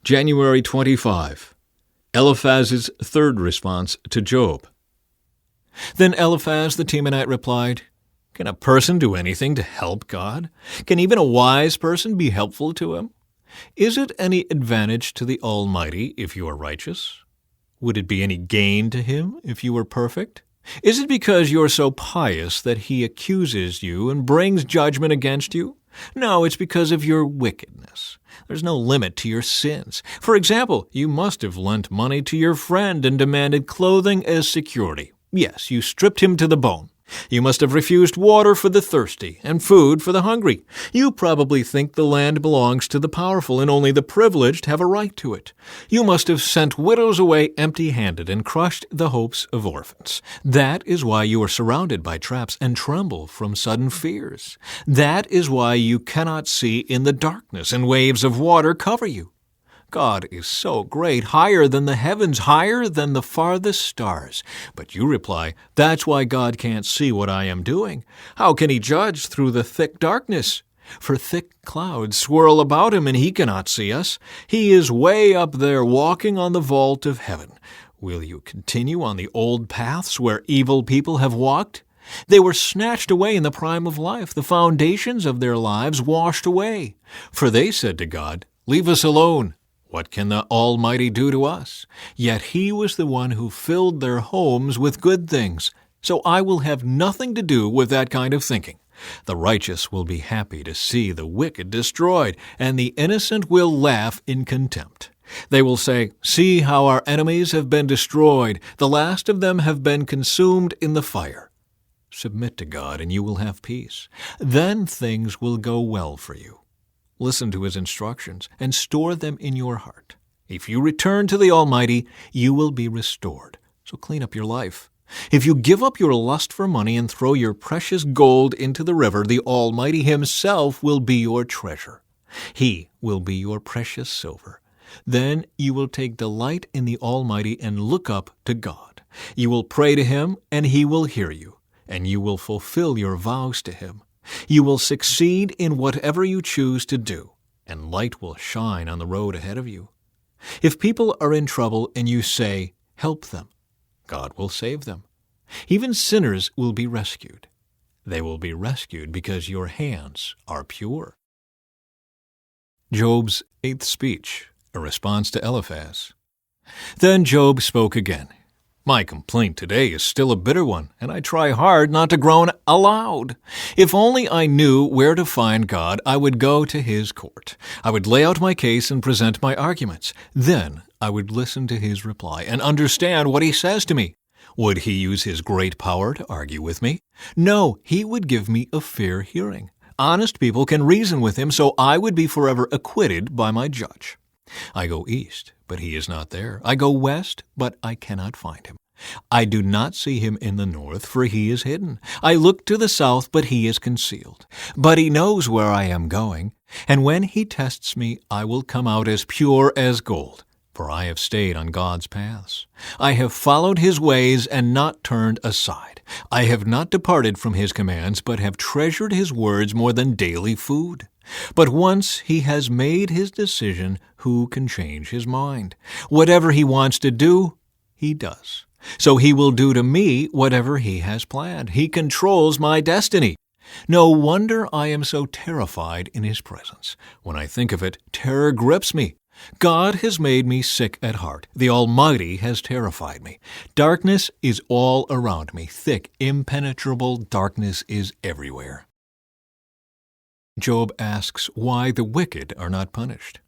January 25. Eliphaz's third response to Job. Then Eliphaz the Temanite replied, "Can a person do anything to help God? Can even a wise person be helpful to him? Is it any advantage to the Almighty if you are righteous? Would it be any gain to him if you were perfect? Is it because you are so pious that he accuses you and brings judgment against you? No, it's because of your wickedness. There's no limit to your sins. For example, you must have lent money to your friend and demanded clothing as security. Yes, you stripped him to the bone. You must have refused water for the thirsty and food for the hungry. You probably think the land belongs to the powerful and only the privileged have a right to it. You must have sent widows away empty-handed and crushed the hopes of orphans. That is why you are surrounded by traps and tremble from sudden fears. That is why you cannot see in the darkness and waves of water cover you. God is so great, higher than the heavens, higher than the farthest stars. But you reply, that's why God can't see what I am doing. How can he judge through the thick darkness? For thick clouds swirl about him and he cannot see us. He is way up there walking on the vault of heaven. Will you continue on the old paths where evil people have walked? They were snatched away in the prime of life, the foundations of their lives washed away. For they said to God, leave us alone. What can the Almighty do to us? Yet he was the one who filled their homes with good things. So I will have nothing to do with that kind of thinking. The righteous will be happy to see the wicked destroyed, and the innocent will laugh in contempt. They will say, see how our enemies have been destroyed. The last of them have been consumed in the fire. Submit to God, and you will have peace. Then things will go well for you. Listen to his instructions and store them in your heart. If you return to the Almighty, you will be restored. So clean up your life. If you give up your lust for money and throw your precious gold into the river, the Almighty himself will be your treasure. He will be your precious silver. Then you will take delight in the Almighty and look up to God. You will pray to him, and he will hear you, and you will fulfill your vows to him. You will succeed in whatever you choose to do, and light will shine on the road ahead of you. If people are in trouble and you say, help them, God will save them. Even sinners will be rescued. They will be rescued because your hands are pure. Job's eighth speech, a response to Eliphaz. Then Job spoke again. My complaint today is still a bitter one, and I try hard not to groan aloud. If only I knew where to find God, I would go to his court. I would lay out my case and present my arguments. Then I would listen to his reply and understand what he says to me. Would he use his great power to argue with me? No, he would give me a fair hearing. Honest people can reason with him, so I would be forever acquitted by my judge. I go east, but he is not there. I go west, but I cannot find him. I do not see him in the north, for he is hidden. I look to the south, but he is concealed. But he knows where I am going, and when he tests me, I will come out as pure as gold, for I have stayed on God's paths. I have followed his ways and not turned aside. I have not departed from his commands, but have treasured his words more than daily food. But once he has made his decision, who can change his mind? Whatever he wants to do, he does. So he will do to me whatever he has planned. He controls my destiny. No wonder I am so terrified in his presence. When I think of it, terror grips me. God has made me sick at heart. The Almighty has terrified me. Darkness is all around me. Thick, impenetrable darkness is everywhere. Job asks why the wicked are not punished.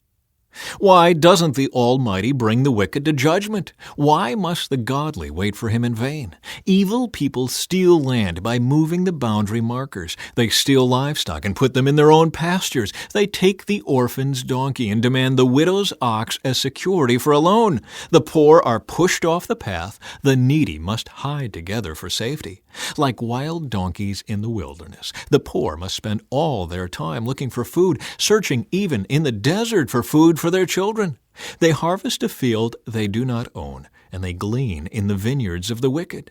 Why doesn't the Almighty bring the wicked to judgment? Why must the godly wait for him in vain? Evil people steal land by moving the boundary markers. They steal livestock and put them in their own pastures. They take the orphan's donkey and demand the widow's ox as security for a loan. The poor are pushed off the path. The needy must hide together for safety. Like wild donkeys in the wilderness, the poor must spend all their time looking for food, searching even in the desert for food for their children. They harvest a field they do not own, and they glean in the vineyards of the wicked.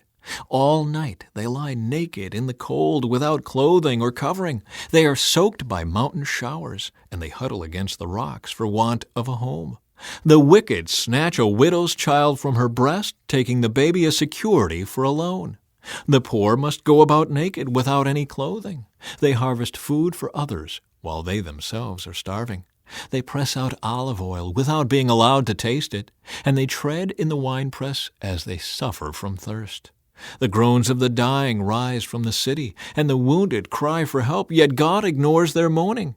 All night they lie naked in the cold without clothing or covering. They are soaked by mountain showers, and they huddle against the rocks for want of a home. The wicked snatch a widow's child from her breast, taking the baby as security for a loan. The poor must go about naked without any clothing. They harvest food for others while they themselves are starving. They press out olive oil without being allowed to taste it, and they tread in the winepress as they suffer from thirst. The groans of the dying rise from the city, and the wounded cry for help, yet God ignores their moaning.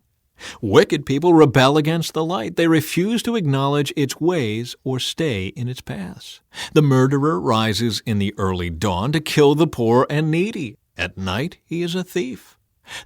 Wicked people rebel against the light. They refuse to acknowledge its ways or stay in its paths. The murderer rises in the early dawn to kill the poor and needy. At night he is a thief.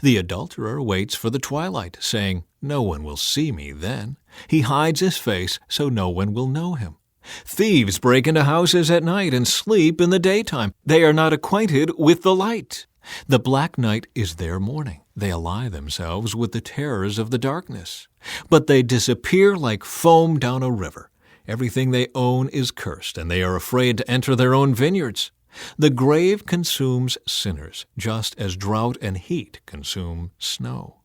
The adulterer waits for the twilight, saying, "No one will see me then." He hides his face so no one will know him. Thieves break into houses at night and sleep in the daytime. They are not acquainted with the light. The black night is their morning. They ally themselves with the terrors of the darkness. But they disappear like foam down a river. Everything they own is cursed, and they are afraid to enter their own vineyards. The grave consumes sinners, just as drought and heat consume snow.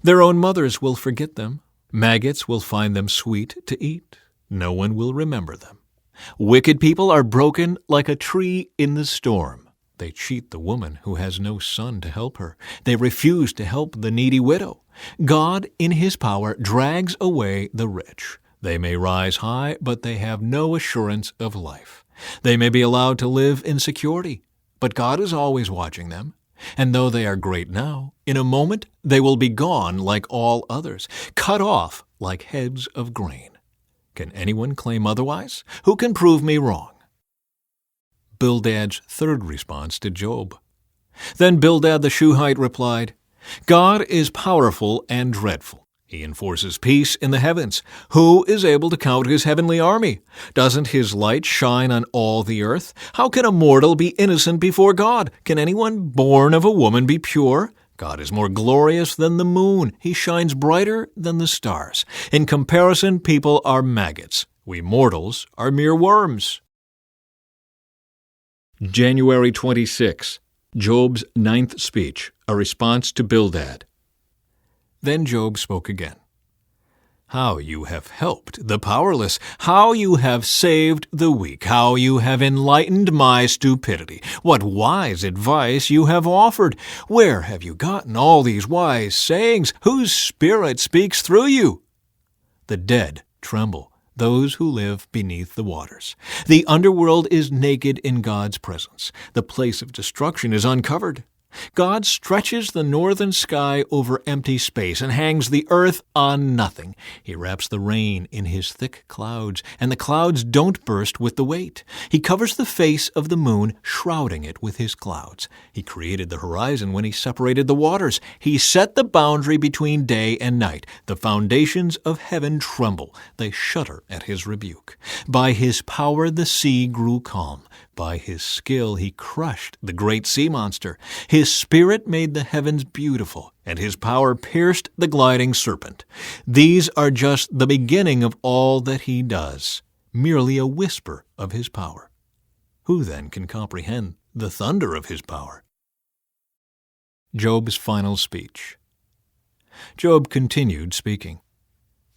Their own mothers will forget them. Maggots will find them sweet to eat. No one will remember them. Wicked people are broken like a tree in the storm. They cheat the woman who has no son to help her. They refuse to help the needy widow. God, in his power, drags away the rich. They may rise high, but they have no assurance of life. They may be allowed to live in security, but God is always watching them. And though they are great now, in a moment they will be gone like all others, cut off like heads of grain. Can anyone claim otherwise? Who can prove me wrong? Bildad's third response to Job. Then Bildad the Shuhite replied, "God is powerful and dreadful. He enforces peace in the heavens. Who is able to count his heavenly army? Doesn't his light shine on all the earth? How can a mortal be innocent before God? Can anyone born of a woman be pure? God is more glorious than the moon. He shines brighter than the stars. In comparison, people are maggots. We mortals are mere worms." January 26, Job's ninth speech, a response to Bildad. Then Job spoke again. "How you have helped the powerless, how you have saved the weak, how you have enlightened my stupidity. What wise advice you have offered. Where have you gotten all these wise sayings? Whose spirit speaks through you? The dead tremble, those who live beneath the waters. The underworld is naked in God's presence. The place of destruction is uncovered. God stretches the northern sky over empty space and hangs the earth on nothing. He wraps the rain in his thick clouds, and the clouds don't burst with the weight. He covers the face of the moon, shrouding it with his clouds. He created the horizon when he separated the waters. He set the boundary between day and night. The foundations of heaven tremble. They shudder at his rebuke. By his power the sea grew calm. By his skill he crushed the great sea monster. His spirit made the heavens beautiful, and his power pierced the gliding serpent. These are just the beginning of all that he does, merely a whisper of his power. Who then can comprehend the thunder of his power? Job's final speech. Job continued speaking.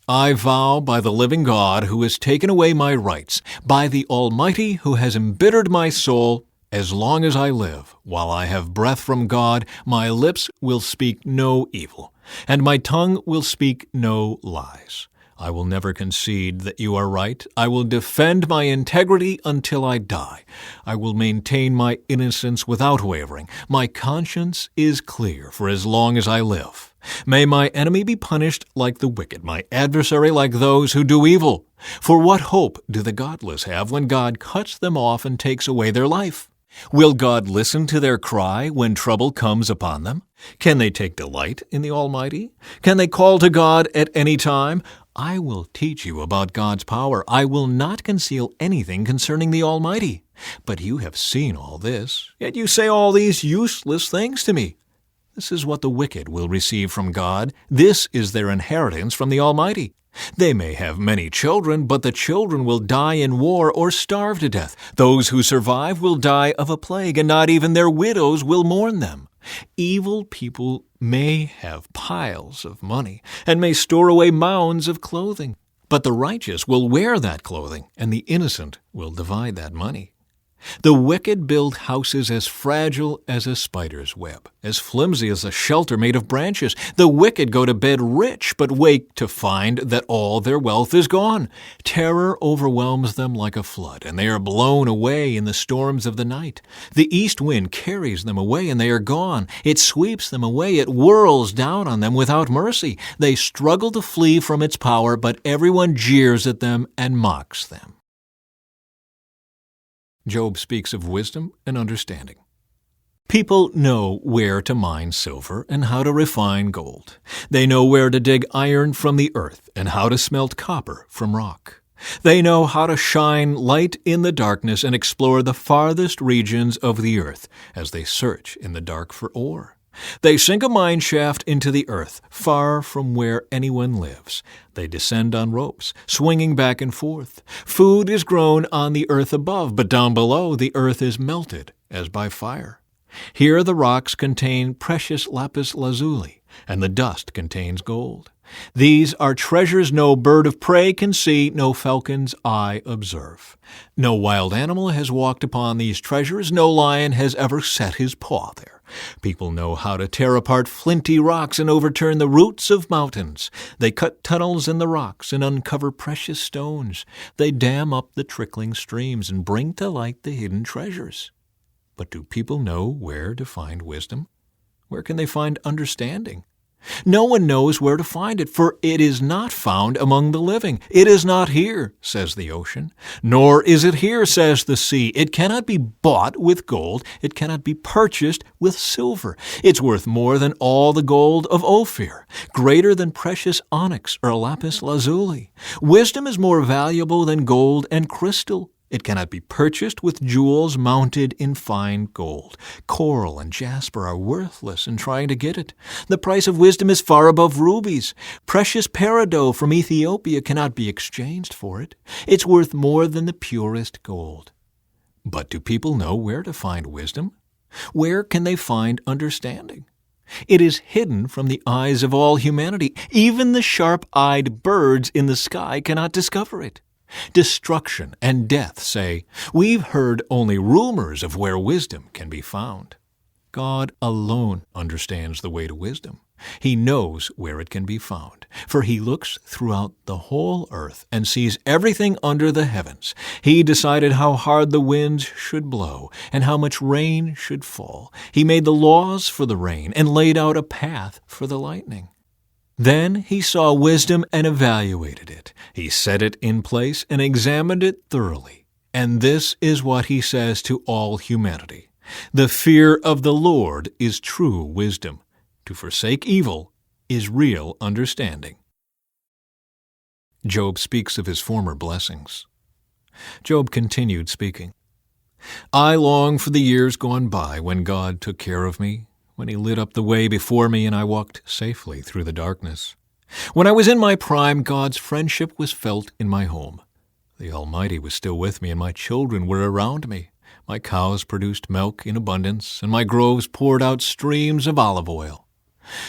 "I vow by the living God who has taken away my rights, by the Almighty who has embittered my soul, as long as I live, while I have breath from God, my lips will speak no evil, and my tongue will speak no lies. I will never concede that you are right. I will defend my integrity until I die. I will maintain my innocence without wavering. My conscience is clear for as long as I live. May my enemy be punished like the wicked, my adversary like those who do evil. For what hope do the godless have when God cuts them off and takes away their life? Will God listen to their cry when trouble comes upon them? Can they take delight in the Almighty? Can they call to God at any time? I will teach you about God's power. I will not conceal anything concerning the Almighty. But you have seen all this, yet you say all these useless things to me. This is what the wicked will receive from God. This is their inheritance from the Almighty. They may have many children, but the children will die in war or starve to death. Those who survive will die of a plague, and not even their widows will mourn them. Evil people may have piles of money and may store away mounds of clothing, But the righteous will wear that clothing, and the innocent will divide that money. The wicked build houses as fragile as a spider's web, as flimsy as a shelter made of branches. The wicked go to bed rich, but wake to find that all their wealth is gone. Terror overwhelms them like a flood, and they are blown away in the storms of the night. The east wind carries them away, and they are gone. It sweeps them away. It whirls down on them without mercy. They struggle to flee from its power, but everyone jeers at them and mocks them. Job speaks of wisdom and understanding. People know where to mine silver and how to refine gold. They know where to dig iron from the earth and how to smelt copper from rock. They know how to shine light in the darkness and explore the farthest regions of the earth as they search in the dark for ore. They sink a mine shaft into the earth, far from where anyone lives. They descend on ropes, swinging back and forth. Food is grown on the earth above, but down below the earth is melted as by fire. Here the rocks contain precious lapis lazuli, and the dust contains gold. These are treasures no bird of prey can see, no falcon's eye observe. No wild animal has walked upon these treasures, no lion has ever set his paw there. People know how to tear apart flinty rocks and overturn the roots of mountains. They cut tunnels in the rocks and uncover precious stones. They dam up the trickling streams and bring to light the hidden treasures. But do people know where to find wisdom? Where can they find understanding? No one knows where to find it, for it is not found among the living. It is not here, says the ocean, nor is it here, says the sea. It cannot be bought with gold. It cannot be purchased with silver. It's worth more than all the gold of Ophir, greater than precious onyx or lapis lazuli. Wisdom is more valuable than gold and crystal. It cannot be purchased with jewels mounted in fine gold. Coral and jasper are worthless in trying to get it. The price of wisdom is far above rubies. Precious peridot from Ethiopia cannot be exchanged for it. It's worth more than the purest gold. But do people know where to find wisdom? Where can they find understanding? It is hidden from the eyes of all humanity. Even the sharp-eyed birds in the sky cannot discover it. Destruction and death say, "We've heard only rumors of where wisdom can be found." God alone understands the way to wisdom. He knows where it can be found, for he looks throughout the whole earth and sees everything under the heavens. He decided how hard the winds should blow and how much rain should fall. He made the laws for the rain and laid out a path for the lightning. Then he saw wisdom and evaluated it. He set it in place and examined it thoroughly. And this is what he says to all humanity. The fear of the Lord is true wisdom. To forsake evil is real understanding. Job speaks of his former blessings. Job continued speaking. I long for the years gone by when God took care of me, when he lit up the way before me and I walked safely through the darkness. When I was in my prime, God's friendship was felt in my home. The Almighty was still with me and my children were around me. My cows produced milk in abundance and my groves poured out streams of olive oil.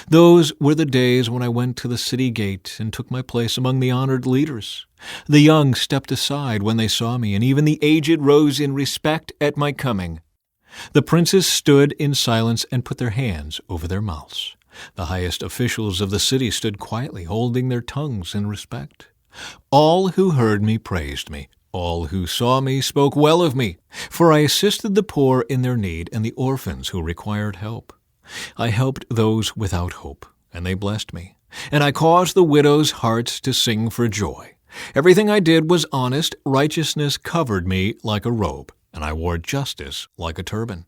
Those were the days when I went to the city gate and took my place among the honored leaders. The young stepped aside when they saw me, and even the aged rose in respect at my coming. The princes stood in silence and put their hands over their mouths. The highest officials of the city stood quietly, holding their tongues in respect. All who heard me praised me. All who saw me spoke well of me, for I assisted the poor in their need and the orphans who required help. I helped those without hope, and they blessed me, and I caused the widows' hearts to sing for joy. Everything I did was honest. Righteousness covered me like a robe, and I wore justice like a turban.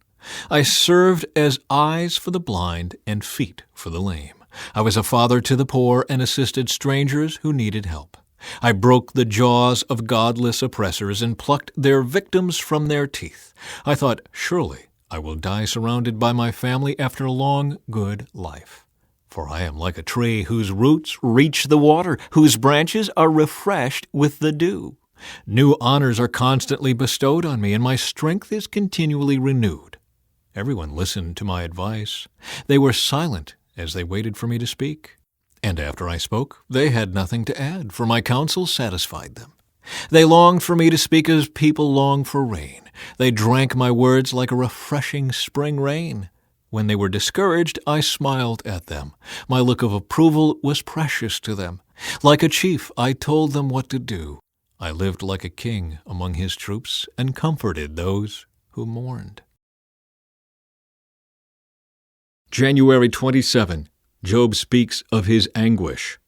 I served as eyes for the blind and feet for the lame. I was a father to the poor and assisted strangers who needed help. I broke the jaws of godless oppressors and plucked their victims from their teeth. I thought, surely I will die surrounded by my family after a long, good life. For I am like a tree whose roots reach the water, whose branches are refreshed with the dew. New honors are constantly bestowed on me, and my strength is continually renewed. Everyone listened to my advice. They were silent as they waited for me to speak. And after I spoke, they had nothing to add, for my counsel satisfied them. They longed for me to speak as people long for rain. They drank my words like a refreshing spring rain. When they were discouraged, I smiled at them. My look of approval was precious to them. Like a chief, I told them what to do. I lived like a king among his troops and comforted those who mourned. January 27. Job speaks of his anguish.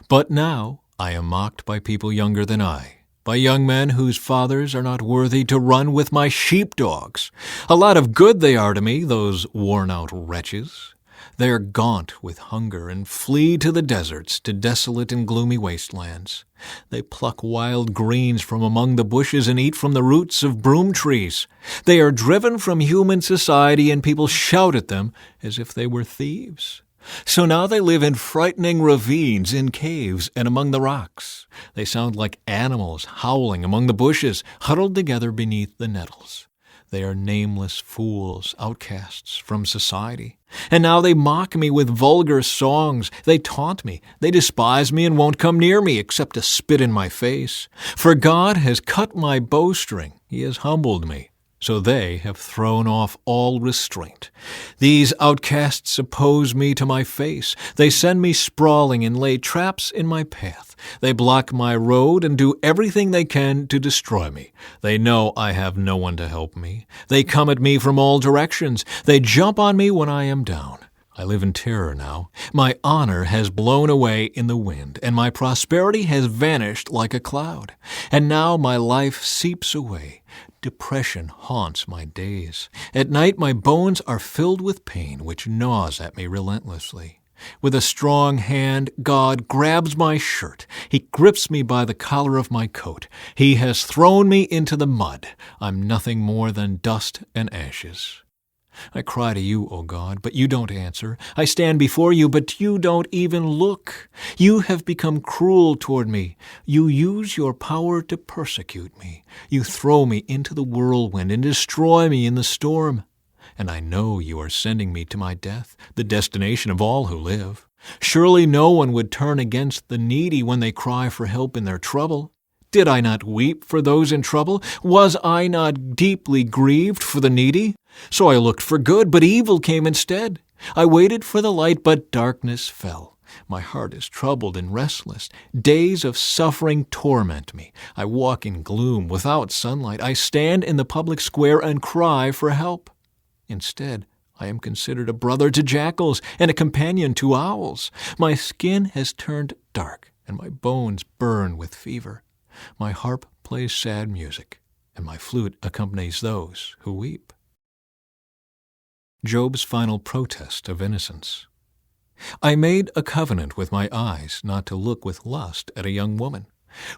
But now I am mocked by people younger than I, by young men whose fathers are not worthy to run with my sheepdogs. A lot of good they are to me, those worn-out wretches. They are gaunt with hunger and flee to the deserts, to desolate and gloomy wastelands. They pluck wild greens from among the bushes and eat from the roots of broom trees. They are driven from human society, and people shout at them as if they were thieves. So now they live in frightening ravines, in caves, and among the rocks. They sound like animals howling among the bushes, huddled together beneath the nettles. They are nameless fools, outcasts from society. And now they mock me with vulgar songs. They taunt me. They despise me and won't come near me except to spit in my face. For God has cut my bowstring. He has humbled me. So they have thrown off all restraint. These outcasts oppose me to my face. They send me sprawling and lay traps in my path. They block my road and do everything they can to destroy me. They know I have no one to help me. They come at me from all directions. They jump on me when I am down. I live in terror now. My honor has blown away in the wind, and my prosperity has vanished like a cloud. And now my life seeps away. Depression haunts my days. At night my bones are filled with pain, which gnaws at me relentlessly. With a strong hand, God grabs my shirt. He grips me by the collar of my coat. He has thrown me into the mud. I'm nothing more than dust and ashes. I cry to you, O God, but you don't answer. I stand before you, but you don't even look. You have become cruel toward me. You use your power to persecute me. You throw me into the whirlwind and destroy me in the storm. And I know you are sending me to my death, the destination of all who live. Surely no one would turn against the needy when they cry for help in their trouble. Did I not weep for those in trouble? Was I not deeply grieved for the needy? So I looked for good, but evil came instead. I waited for the light, but darkness fell. My heart is troubled and restless. Days of suffering torment me. I walk in gloom without sunlight. I stand in the public square and cry for help. Instead, I am considered a brother to jackals and a companion to owls. My skin has turned dark, and my bones burn with fever. My harp plays sad music, and my flute accompanies those who weep. Job's final protest of innocence. I made a covenant with my eyes not to look with lust at a young woman.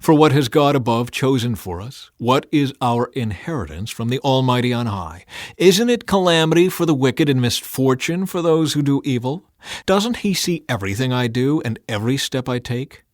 For what has God above chosen for us? What is our inheritance from the Almighty on high? Isn't it calamity for the wicked and misfortune for those who do evil? Doesn't He see everything I do and every step I take?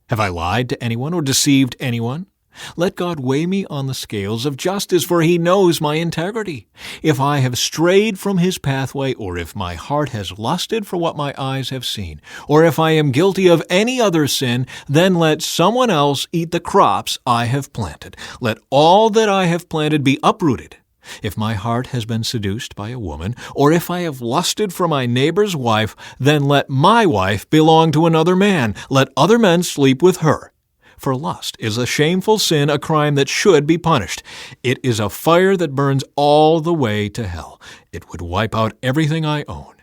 Have I lied to anyone or deceived anyone? Let God weigh me on the scales of justice, for He knows my integrity. If I have strayed from His pathway, or if my heart has lusted for what my eyes have seen, or if I am guilty of any other sin, then let someone else eat the crops I have planted. Let all that I have planted be uprooted. If my heart has been seduced by a woman, or if I have lusted for my neighbor's wife, then let my wife belong to another man. Let other men sleep with her. For lust is a shameful sin, a crime that should be punished. It is a fire that burns all the way to hell. It would wipe out everything I own.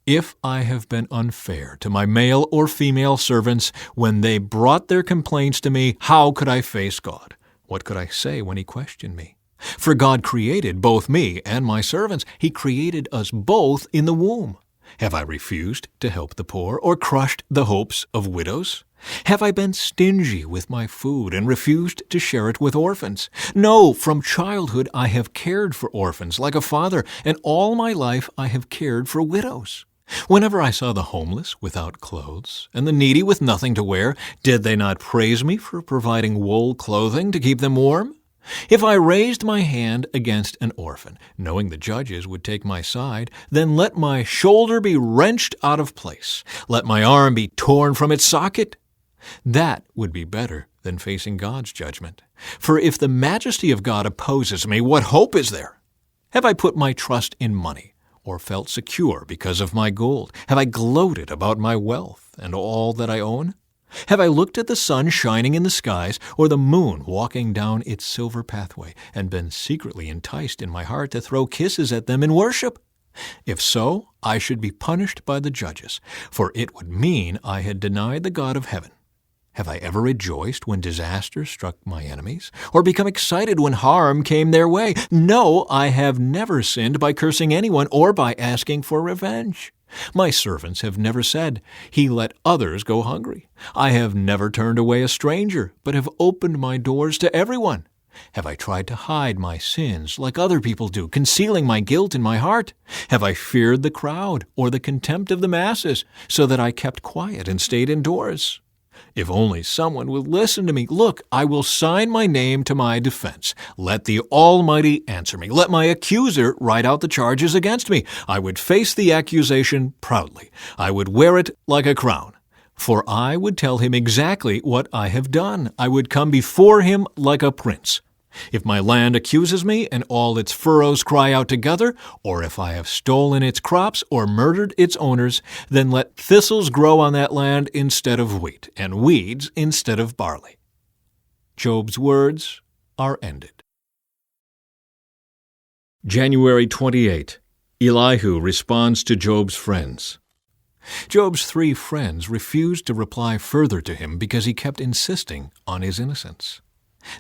If I have been unfair to my male or female servants when they brought their complaints to me, how could I face God? What could I say when He questioned me? For God created both me and my servants. He created us both in the womb. Have I refused to help the poor or crushed the hopes of widows? Have I been stingy with my food and refused to share it with orphans? No, from childhood I have cared for orphans like a father, and all my life I have cared for widows. Whenever I saw the homeless without clothes and the needy with nothing to wear, did they not praise me for providing wool clothing to keep them warm? If I raised my hand against an orphan, knowing the judges would take my side, then let my shoulder be wrenched out of place. Let my arm be torn from its socket. That would be better than facing God's judgment. For if the majesty of God opposes me, what hope is there? Have I put my trust in money, or felt secure because of my gold? Have I gloated about my wealth and all that I own? Have I looked at the sun shining in the skies, or the moon walking down its silver pathway, and been secretly enticed in my heart to throw kisses at them in worship? If so, I should be punished by the judges, for it would mean I had denied the God of heaven. Have I ever rejoiced when disaster struck my enemies, or become excited when harm came their way? No, I have never sinned by cursing anyone or by asking for revenge. My servants have never said, "He let others go hungry." I have never turned away a stranger, but have opened my doors to everyone. Have I tried to hide my sins like other people do, concealing my guilt in my heart? Have I feared the crowd or the contempt of the masses, so that I kept quiet and stayed indoors? If only someone would listen to me. Look, I will sign my name to my defense. Let the Almighty answer me. Let my accuser write out the charges against me. I would face the accusation proudly. I would wear it like a crown. For I would tell him exactly what I have done. I would come before him like a prince. If my land accuses me and all its furrows cry out together, or if I have stolen its crops or murdered its owners, then let thistles grow on that land instead of wheat, and weeds instead of barley. Job's words are ended. January 28. Elihu responds to Job's friends. Job's 3 friends refused to reply further to him because he kept insisting on his innocence.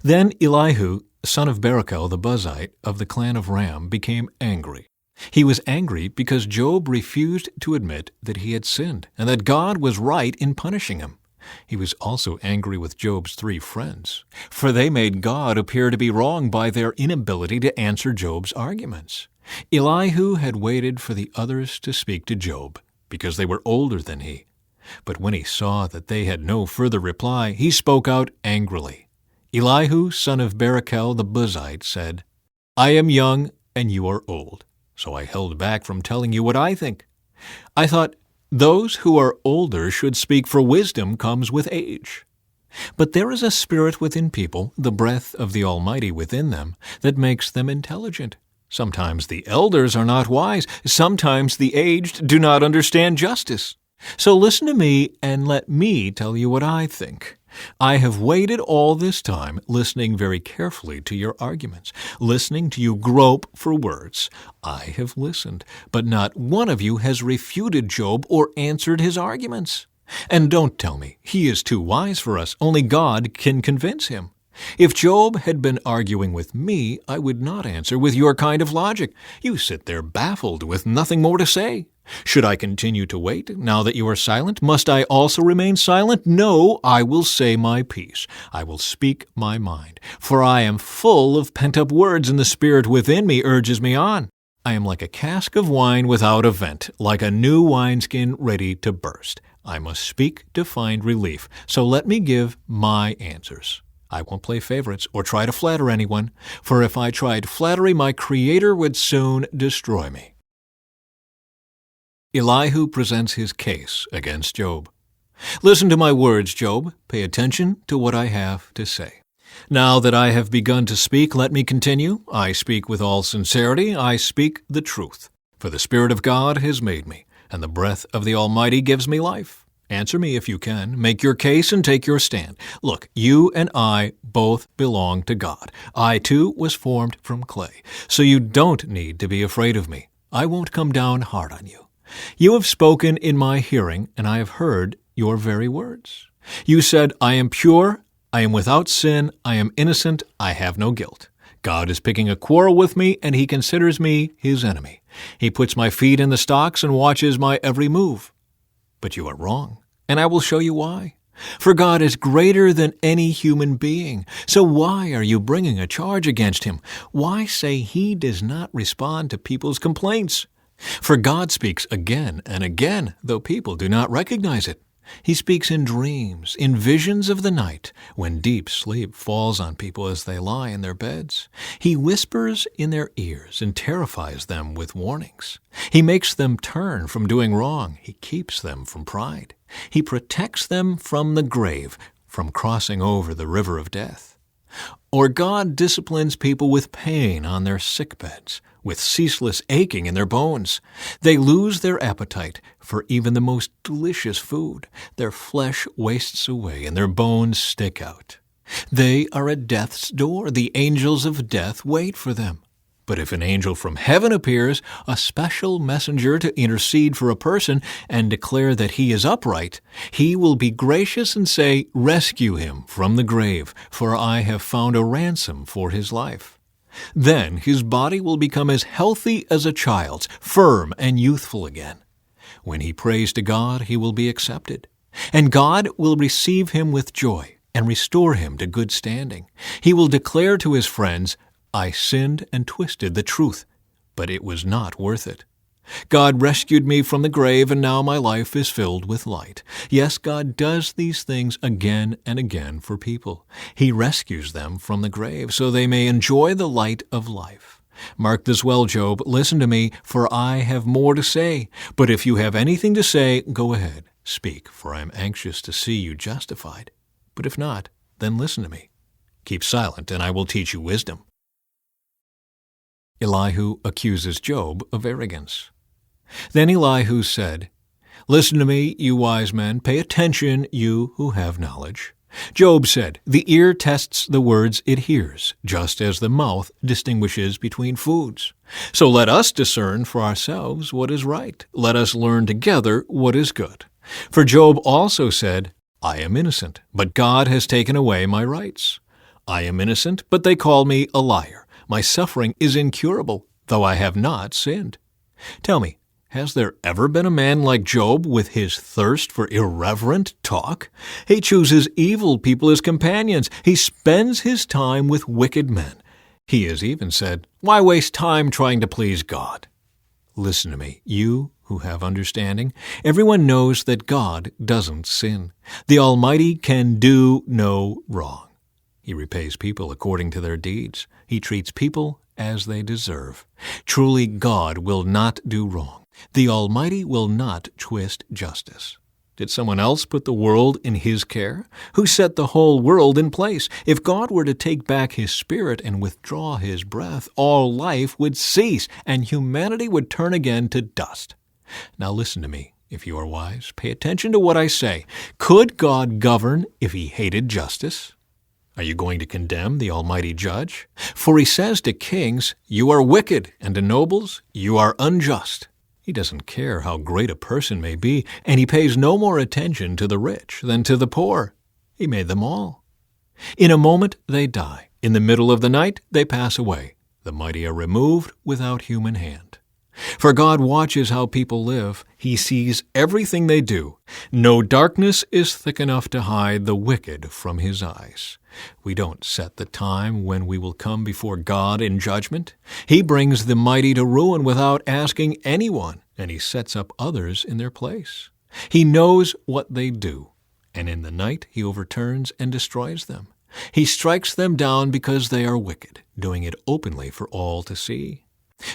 Then Elihu, son of Barachel the Buzite of the clan of Ram, became angry. He was angry because Job refused to admit that he had sinned and that God was right in punishing him. He was also angry with Job's 3 friends, for they made God appear to be wrong by their inability to answer Job's arguments. Elihu had waited for the others to speak to Job because they were older than he. But when he saw that they had no further reply, he spoke out angrily. Elihu, son of Barachel the Buzite, said, "I am young and you are old, so I held back from telling you what I think. I thought, those who are older should speak, for wisdom comes with age. But there is a spirit within people, the breath of the Almighty within them, that makes them intelligent. Sometimes the elders are not wise, sometimes the aged do not understand justice. So listen to me and let me tell you what I think. I have waited all this time, listening very carefully to your arguments, listening to you grope for words. I have listened, but not one of you has refuted Job or answered his arguments. And don't tell me he is too wise for us. Only God can convince him. If Job had been arguing with me, I would not answer with your kind of logic. You sit there baffled with nothing more to say. Should I continue to wait now that you are silent? Must I also remain silent? No, I will say my piece. I will speak my mind. For I am full of pent-up words, and the spirit within me urges me on. I am like a cask of wine without a vent, like a new wineskin ready to burst. I must speak to find relief, so let me give my answers. I won't play favorites or try to flatter anyone, for if I tried flattery, my Creator would soon destroy me. Elihu presents his case against Job. Listen to my words, Job. Pay attention to what I have to say. Now that I have begun to speak, let me continue. I speak with all sincerity. I speak the truth. For the Spirit of God has made me, and the breath of the Almighty gives me life. Answer me if you can. Make your case and take your stand. Look, you and I both belong to God. I, too, was formed from clay. So you don't need to be afraid of me. I won't come down hard on you. You have spoken in my hearing, and I have heard your very words. You said, I am pure, I am without sin, I am innocent, I have no guilt. God is picking a quarrel with me, and he considers me his enemy. He puts my feet in the stocks and watches my every move. But you are wrong, and I will show you why. For God is greater than any human being. So why are you bringing a charge against him? Why say he does not respond to people's complaints? For God speaks again and again, though people do not recognize it. He speaks in dreams, in visions of the night, when deep sleep falls on people as they lie in their beds. He whispers in their ears and terrifies them with warnings. He makes them turn from doing wrong. He keeps them from pride. He protects them from the grave, from crossing over the river of death. Or God disciplines people with pain on their sickbeds, with ceaseless aching in their bones. They lose their appetite for even the most delicious food. Their flesh wastes away and their bones stick out. They are at death's door. The angels of death wait for them. But if an angel from heaven appears, a special messenger to intercede for a person and declare that he is upright, he will be gracious and say, "Rescue him from the grave, for I have found a ransom for his life." Then his body will become as healthy as a child's, firm and youthful again. When he prays to God, he will be accepted, and God will receive him with joy and restore him to good standing. He will declare to his friends, "I sinned and twisted the truth, but it was not worth it. God rescued me from the grave, and now my life is filled with light." Yes, God does these things again and again for people. He rescues them from the grave so they may enjoy the light of life. Mark this well, Job. Listen to me, for I have more to say. But if you have anything to say, go ahead, speak, for I am anxious to see you justified. But if not, then listen to me. Keep silent, and I will teach you wisdom. Elihu accuses Job of arrogance. Then Elihu said, "Listen to me, you wise men. Pay attention, you who have knowledge." Job said, "The ear tests the words it hears, just as the mouth distinguishes between foods. So let us discern for ourselves what is right. Let us learn together what is good." For Job also said, "I am innocent, but God has taken away my rights. I am innocent, but they call me a liar. My suffering is incurable, though I have not sinned." Tell me, has there ever been a man like Job with his thirst for irreverent talk? He chooses evil people as companions. He spends his time with wicked men. He has even said, "Why waste time trying to please God?" Listen to me, you who have understanding. Everyone knows that God doesn't sin. The Almighty can do no wrong. He repays people according to their deeds. He treats people as they deserve. Truly, God will not do wrong. The Almighty will not twist justice. Did someone else put the world in His care? Who set the whole world in place? If God were to take back His Spirit and withdraw His breath, all life would cease, and humanity would turn again to dust. Now listen to me. If you are wise, pay attention to what I say. Could God govern if He hated justice? Are you going to condemn the Almighty Judge? For He says to kings, "You are wicked," and to nobles, "You are unjust." He doesn't care how great a person may be, and He pays no more attention to the rich than to the poor. He made them all. In a moment they die. In the middle of the night they pass away. The mighty are removed without human hand. For God watches how people live. He sees everything they do. No darkness is thick enough to hide the wicked from His eyes. We don't set the time when we will come before God in judgment. He brings the mighty to ruin without asking anyone, and He sets up others in their place. He knows what they do, and in the night He overturns and destroys them. He strikes them down because they are wicked, doing it openly for all to see.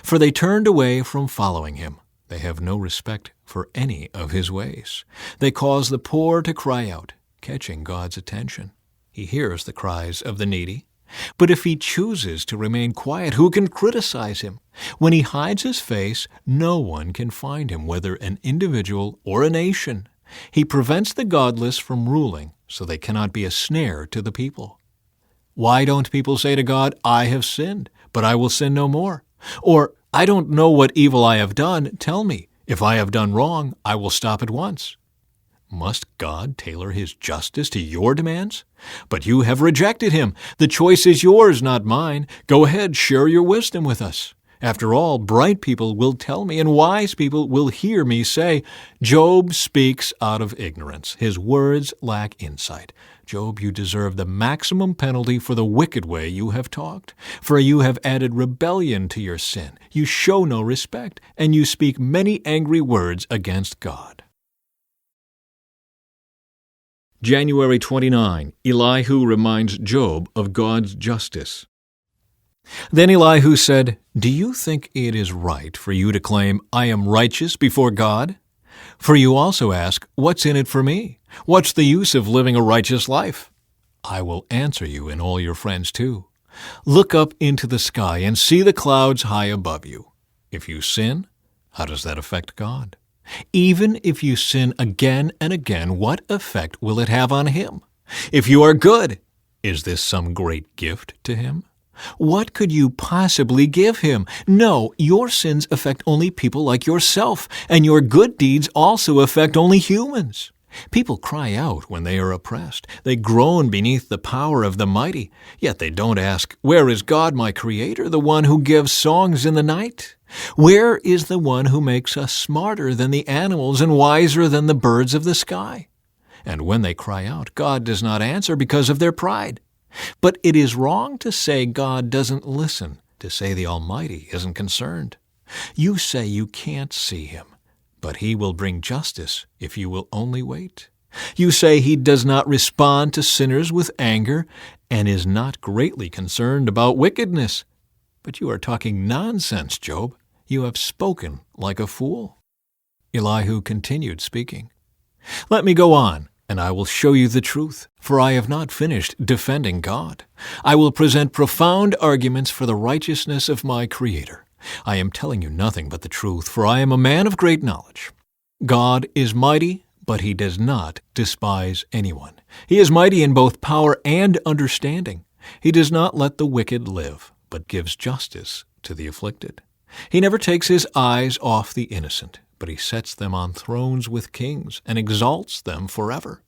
For they turned away from following Him. They have no respect for any of His ways. They cause the poor to cry out, catching God's attention. He hears the cries of the needy. But if He chooses to remain quiet, who can criticize Him? When He hides His face, no one can find Him, whether an individual or a nation. He prevents the godless from ruling, so they cannot be a snare to the people. Why don't people say to God, "I have sinned, but I will sin no more"? Or, "I don't know what evil I have done. Tell me. If I have done wrong, I will stop at once." Must God tailor His justice to your demands? But you have rejected Him. The choice is yours, not mine. Go ahead, share your wisdom with us. After all, bright people will tell me, and wise people will hear me say, "Job speaks out of ignorance. His words lack insight." Job, you deserve the maximum penalty for the wicked way you have talked. For you have added rebellion to your sin. You show no respect, and you speak many angry words against God. January 29, Elihu reminds Job of God's justice. Then Elihu said, "Do you think it is right for you to claim, 'I am righteous before God'? For you also ask, 'What's in it for me? What's the use of living a righteous life?' I will answer you and all your friends too. Look up into the sky and see the clouds high above you. If you sin, how does that affect God? Even if you sin again and again, what effect will it have on Him? If you are good, is this some great gift to Him? What could you possibly give Him? No, your sins affect only people like yourself, and your good deeds also affect only humans. People cry out when they are oppressed. They groan beneath the power of the mighty. Yet they don't ask, 'Where is God, my Creator, the one who gives songs in the night? Where is the one who makes us smarter than the animals and wiser than the birds of the sky?' And when they cry out, God does not answer because of their pride. But it is wrong to say God doesn't listen, to say the Almighty isn't concerned. You say you can't see Him, but He will bring justice if you will only wait. You say He does not respond to sinners with anger and is not greatly concerned about wickedness. But you are talking nonsense, Job. You have spoken like a fool." Elihu continued speaking. "Let me go on, and I will show you the truth, for I have not finished defending God. I will present profound arguments for the righteousness of my Creator. I am telling you nothing but the truth, for I am a man of great knowledge. God is mighty, but He does not despise anyone. He is mighty in both power and understanding. He does not let the wicked live, but gives justice to the afflicted. He never takes His eyes off the innocent, but He sets them on thrones with kings and exalts them forever.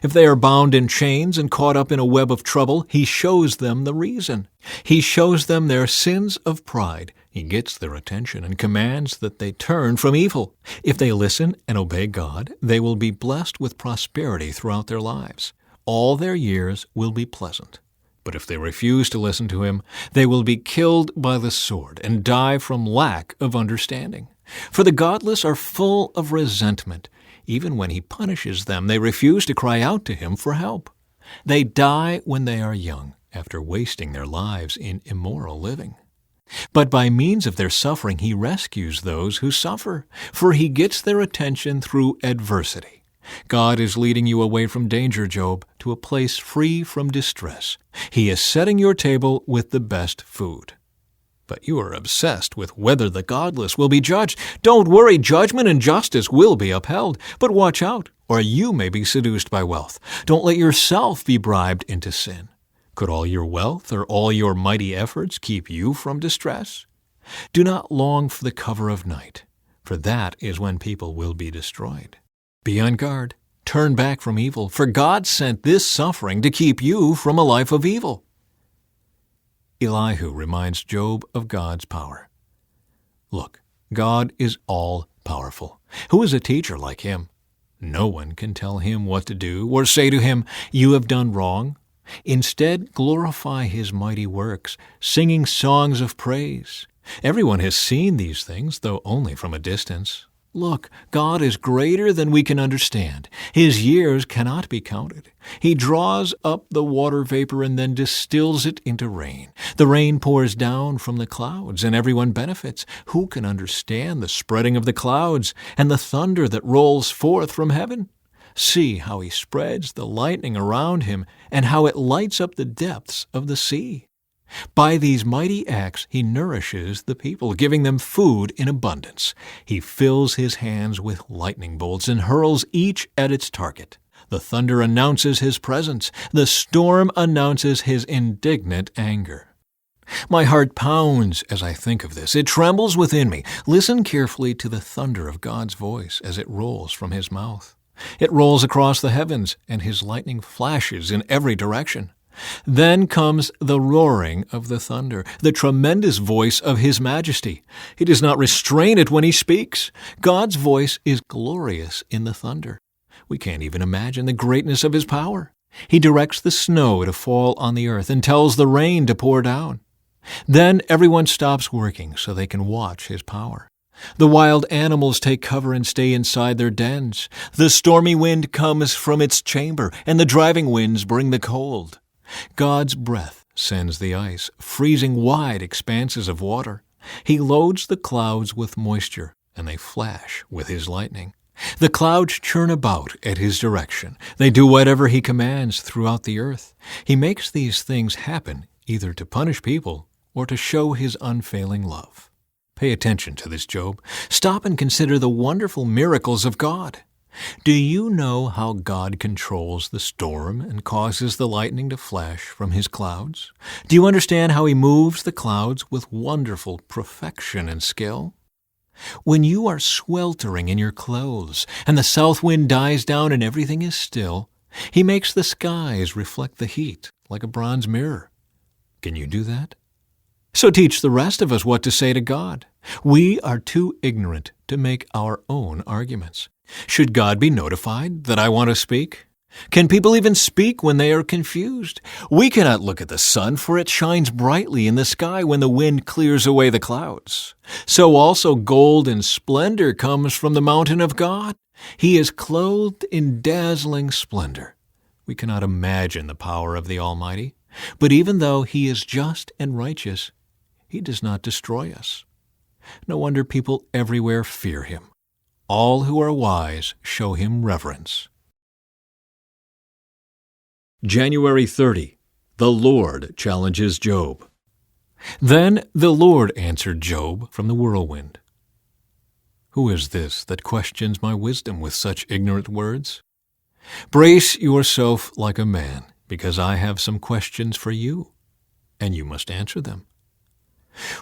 If they are bound in chains and caught up in a web of trouble, He shows them the reason. He shows them their sins of pride. He gets their attention and commands that they turn from evil. If they listen and obey God, they will be blessed with prosperity throughout their lives. All their years will be pleasant. But if they refuse to listen to Him, they will be killed by the sword and die from lack of understanding. For the godless are full of resentment. Even when He punishes them, they refuse to cry out to Him for help. They die when they are young, after wasting their lives in immoral living. But by means of their suffering He rescues those who suffer, for He gets their attention through adversity. God is leading you away from danger, Job, to a place free from distress. He is setting your table with the best food. But you are obsessed with whether the godless will be judged. Don't worry, judgment and justice will be upheld. But watch out, or you may be seduced by wealth. Don't let yourself be bribed into sin. Could all your wealth or all your mighty efforts keep you from distress? Do not long for the cover of night, for that is when people will be destroyed. Be on guard. Turn back from evil, for God sent this suffering to keep you from a life of evil. Elihu reminds Job of God's power. Look, God is all-powerful. Who is a teacher like Him? No one can tell Him what to do or say to Him, "You have done wrong." Instead, glorify His mighty works, singing songs of praise. Everyone has seen these things, though only from a distance. Look, God is greater than we can understand. His years cannot be counted. He draws up the water vapor and then distills it into rain. The rain pours down from the clouds, and everyone benefits. Who can understand the spreading of the clouds and the thunder that rolls forth from heaven? See how He spreads the lightning around Him and how it lights up the depths of the sea. By these mighty acts He nourishes the people, giving them food in abundance. He fills His hands with lightning bolts and hurls each at its target. The thunder announces His presence. The storm announces His indignant anger. My heart pounds as I think of this. It trembles within me. Listen carefully to the thunder of God's voice as it rolls from His mouth. It rolls across the heavens, and His lightning flashes in every direction. Then comes the roaring of the thunder, the tremendous voice of His majesty. He does not restrain it when He speaks. God's voice is glorious in the thunder. We can't even imagine the greatness of His power. He directs the snow to fall on the earth and tells the rain to pour down. Then everyone stops working so they can watch His power. The wild animals take cover and stay inside their dens. The stormy wind comes from its chamber, and the driving winds bring the cold. God's breath sends the ice, freezing wide expanses of water. He loads the clouds with moisture, and they flash with his lightning. The clouds churn about at his direction. They do whatever he commands throughout the earth. He makes these things happen either to punish people or to show his unfailing love. Pay attention to this, Job. Stop and consider the wonderful miracles of God. Do you know how God controls the storm and causes the lightning to flash from his clouds? Do you understand how he moves the clouds with wonderful perfection and skill? When you are sweltering in your clothes and the south wind dies down and everything is still, he makes the skies reflect the heat like a bronze mirror. Can you do that? So teach the rest of us what to say to God. We are too ignorant to make our own arguments. Should God be notified that I want to speak? Can people even speak when they are confused? We cannot look at the sun, for it shines brightly in the sky when the wind clears away the clouds. So also gold and splendor comes from the mountain of God. He is clothed in dazzling splendor. We cannot imagine the power of the Almighty, but even though he is just and righteous, he does not destroy us. No wonder people everywhere fear him. All who are wise show him reverence. January 30. The Lord challenges Job. Then the Lord answered Job from the whirlwind. Who is this that questions my wisdom with such ignorant words? Brace yourself like a man, because I have some questions for you, and you must answer them.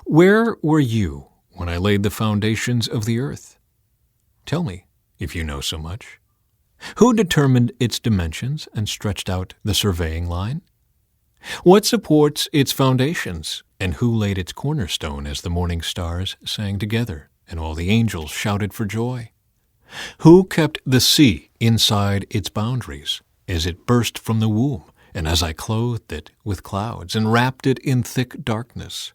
Where were you when I laid the foundations of the earth? Tell me, if you know so much. Who determined its dimensions and stretched out the surveying line? What supports its foundations, and who laid its cornerstone as the morning stars sang together, and all the angels shouted for joy? Who kept the sea inside its boundaries, as it burst from the womb, and as I clothed it with clouds, and wrapped it in thick darkness?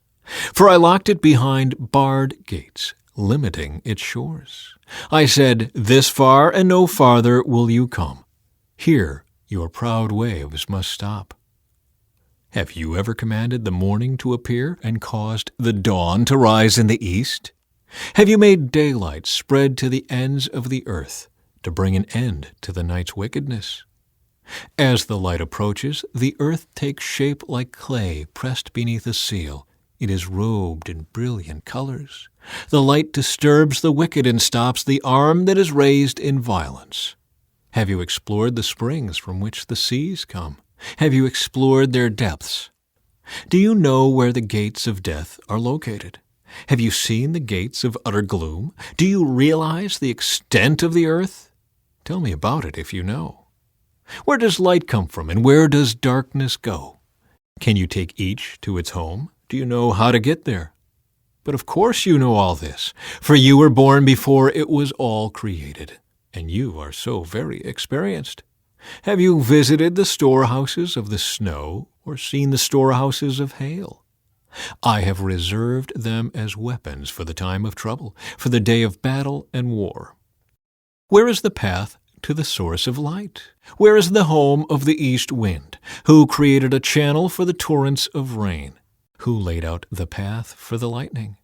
For I locked it behind barred gates, limiting its shores. I said, this far and no farther will you come. Here your proud waves must stop. Have you ever commanded the morning to appear and caused the dawn to rise in the east? Have you made daylight spread to the ends of the earth to bring an end to the night's wickedness? As the light approaches, the earth takes shape like clay pressed beneath a seal. It is robed in brilliant colors. The light disturbs the wicked and stops the arm that is raised in violence. Have you explored the springs from which the seas come? Have you explored their depths? Do you know where the gates of death are located? Have you seen the gates of utter gloom? Do you realize the extent of the earth? Tell me about it if you know. Where does light come from, and where does darkness go? Can you take each to its home? Do you know how to get there? But of course you know all this, for you were born before it was all created, and you are so very experienced. Have you visited the storehouses of the snow, or seen the storehouses of hail? I have reserved them as weapons for the time of trouble, for the day of battle and war. Where is the path to the source of light? Where is the home of the east wind? Who created a channel for the torrents of rain? Who laid out the path for the lightning?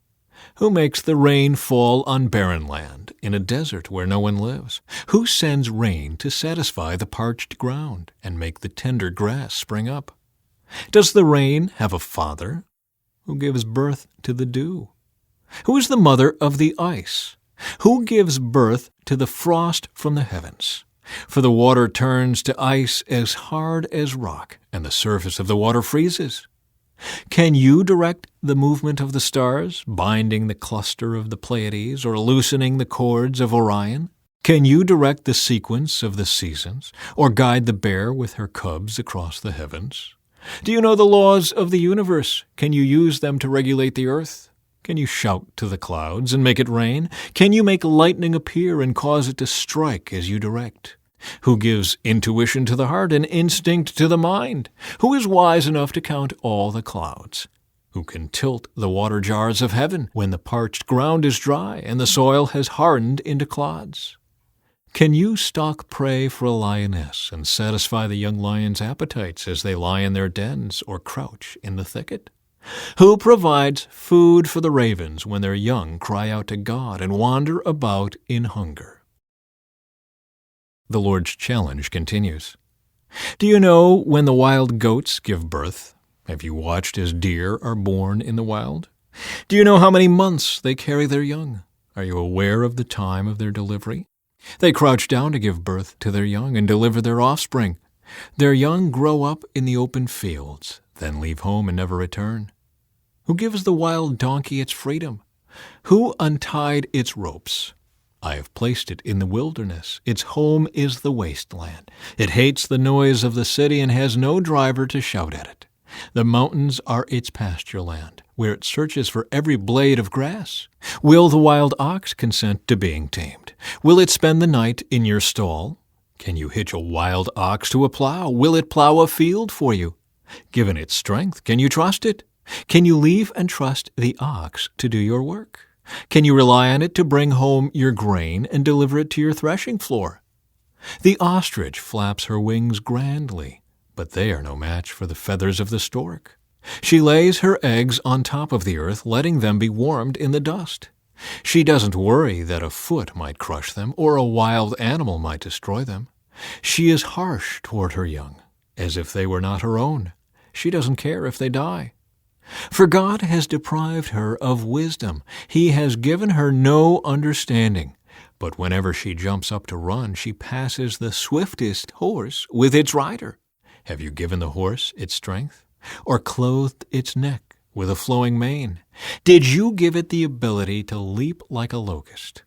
Who makes the rain fall on barren land, in a desert where no one lives? Who sends rain to satisfy the parched ground and make the tender grass spring up? Does the rain have a father? Who gives birth to the dew? Who is the mother of the ice? Who gives birth to the frost from the heavens? For the water turns to ice as hard as rock, and the surface of the water freezes. Can you direct the movement of the stars, binding the cluster of the Pleiades or loosening the cords of Orion? Can you direct the sequence of the seasons, or guide the bear with her cubs across the heavens? Do you know the laws of the universe? Can you use them to regulate the earth? Can you shout to the clouds and make it rain? Can you make lightning appear and cause it to strike as you direct? Who gives intuition to the heart and instinct to the mind? Who is wise enough to count all the clouds? Who can tilt the water jars of heaven when the parched ground is dry and the soil has hardened into clods? Can you stalk prey for a lioness and satisfy the young lion's appetites as they lie in their dens or crouch in the thicket? Who provides food for the ravens when their young cry out to God and wander about in hunger? The Lord's challenge continues. Do you know when the wild goats give birth? Have you watched as deer are born in the wild? Do you know how many months they carry their young? Are you aware of the time of their delivery? They crouch down to give birth to their young and deliver their offspring. Their young grow up in the open fields, then leave home and never return. Who gives the wild donkey its freedom? Who untied its ropes? I have placed it in the wilderness. Its home is the wasteland. It hates the noise of the city and has no driver to shout at it. The mountains are its pasture land, where it searches for every blade of grass. Will the wild ox consent to being tamed? Will it spend the night in your stall? Can you hitch a wild ox to a plow? Will it plow a field for you? Given its strength, can you trust it? Can you leave and trust the ox to do your work? Can you rely on it to bring home your grain and deliver it to your threshing floor? The ostrich flaps her wings grandly, but they are no match for the feathers of the stork. She lays her eggs on top of the earth, letting them be warmed in the dust. She doesn't worry that a foot might crush them or a wild animal might destroy them. She is harsh toward her young, as if they were not her own. She doesn't care if they die. For God has deprived her of wisdom. He has given her no understanding. But whenever she jumps up to run, she passes the swiftest horse with its rider. Have you given the horse its strength, or clothed its neck with a flowing mane? Did you give it the ability to leap like a locust?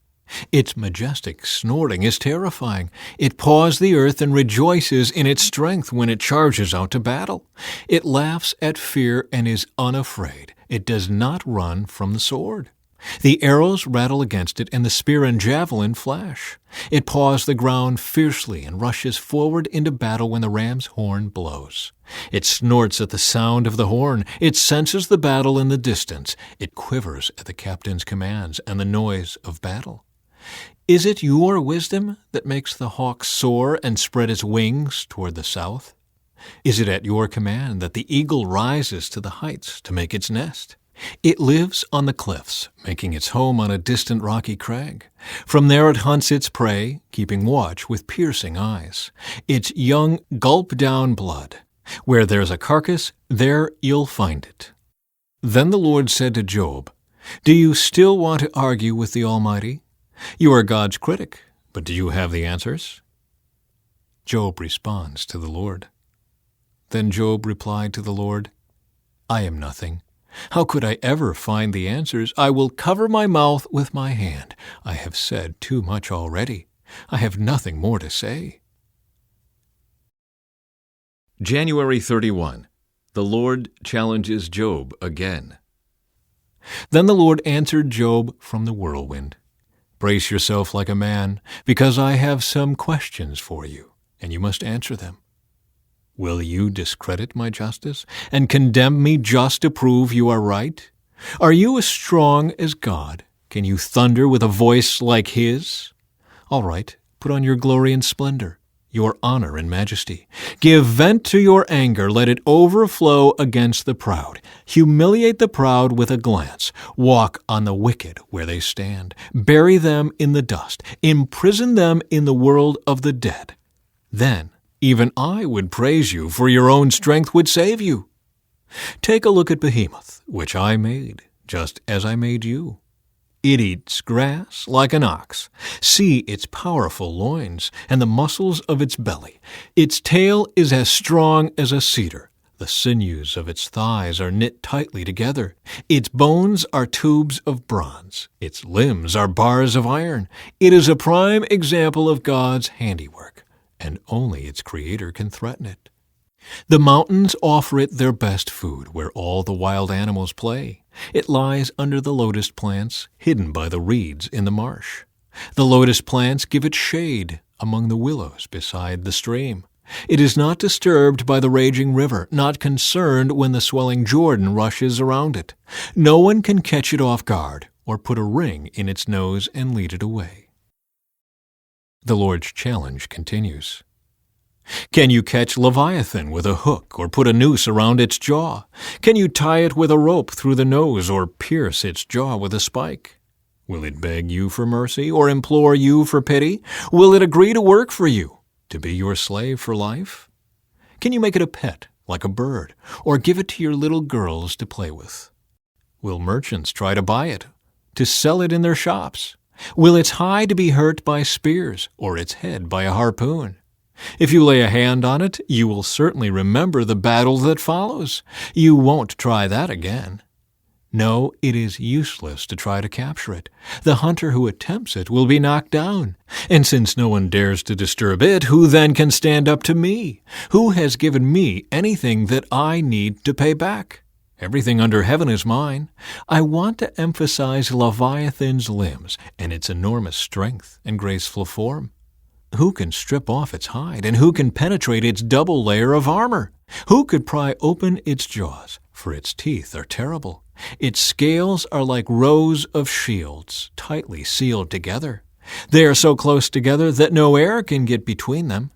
Its majestic snorting is terrifying. It paws the earth and rejoices in its strength when it charges out to battle. It laughs at fear and is unafraid. It does not run from the sword. The arrows rattle against it, and the spear and javelin flash. It paws the ground fiercely and rushes forward into battle when the ram's horn blows. It snorts at the sound of the horn. It senses the battle in the distance. It quivers at the captain's commands and the noise of battle. Is it your wisdom that makes the hawk soar and spread its wings toward the south? Is it at your command that the eagle rises to the heights to make its nest? It lives on the cliffs, making its home on a distant rocky crag. From there it hunts its prey, keeping watch with piercing eyes. Its young gulp down blood. Where there's a carcass, there you'll find it. Then the Lord said to Job, Do you still want to argue with the Almighty? You are God's critic, but do you have the answers? Job responds to the Lord. Then Job replied to the Lord, I am nothing. How could I ever find the answers? I will cover my mouth with my hand. I have said too much already. I have nothing more to say. January 31. The Lord challenges Job again. Then the Lord answered Job from the whirlwind. Brace yourself like a man, because I have some questions for you, and you must answer them. Will you discredit my justice and condemn me just to prove you are right? Are you as strong as God? Can you thunder with a voice like His? All right, put on your glory and splendor, your honor and majesty. Give vent to your anger, let it overflow against the proud. Humiliate the proud with a glance. Walk on the wicked where they stand. Bury them in the dust. Imprison them in the world of the dead. Then even I would praise you, for your own strength would save you. Take a look at Behemoth, which I made, just as I made you. It eats grass like an ox. See its powerful loins and the muscles of its belly. Its tail is as strong as a cedar. The sinews of its thighs are knit tightly together. Its bones are tubes of bronze. Its limbs are bars of iron. It is a prime example of God's handiwork, and only its Creator can threaten it. The mountains offer it their best food, where all the wild animals play. It lies under the lotus plants, hidden by the reeds in the marsh. The lotus plants give it shade among the willows beside the stream. It is not disturbed by the raging river, not concerned when the swelling Jordan rushes around it. No one can catch it off guard or put a ring in its nose and lead it away. The Lord's challenge continues. Can you catch Leviathan with a hook or put a noose around its jaw? Can you tie it with a rope through the nose or pierce its jaw with a spike? Will it beg you for mercy or implore you for pity? Will it agree to work for you, to be your slave for life? Can you make it a pet, like a bird, or give it to your little girls to play with? Will merchants try to buy it, to sell it in their shops? Will its hide be hurt by spears, or its head by a harpoon? If you lay a hand on it, you will certainly remember the battle that follows. You won't try that again. No, it is useless to try to capture it. The hunter who attempts it will be knocked down. And since no one dares to disturb it, who then can stand up to me? Who has given me anything that I need to pay back? Everything under heaven is mine. I want to emphasize Leviathan's limbs and its enormous strength and graceful form. Who can strip off its hide, and who can penetrate its double layer of armor? Who could pry open its jaws? For its teeth are terrible. Its scales are like rows of shields, tightly sealed together. They are so close together that no air can get between them.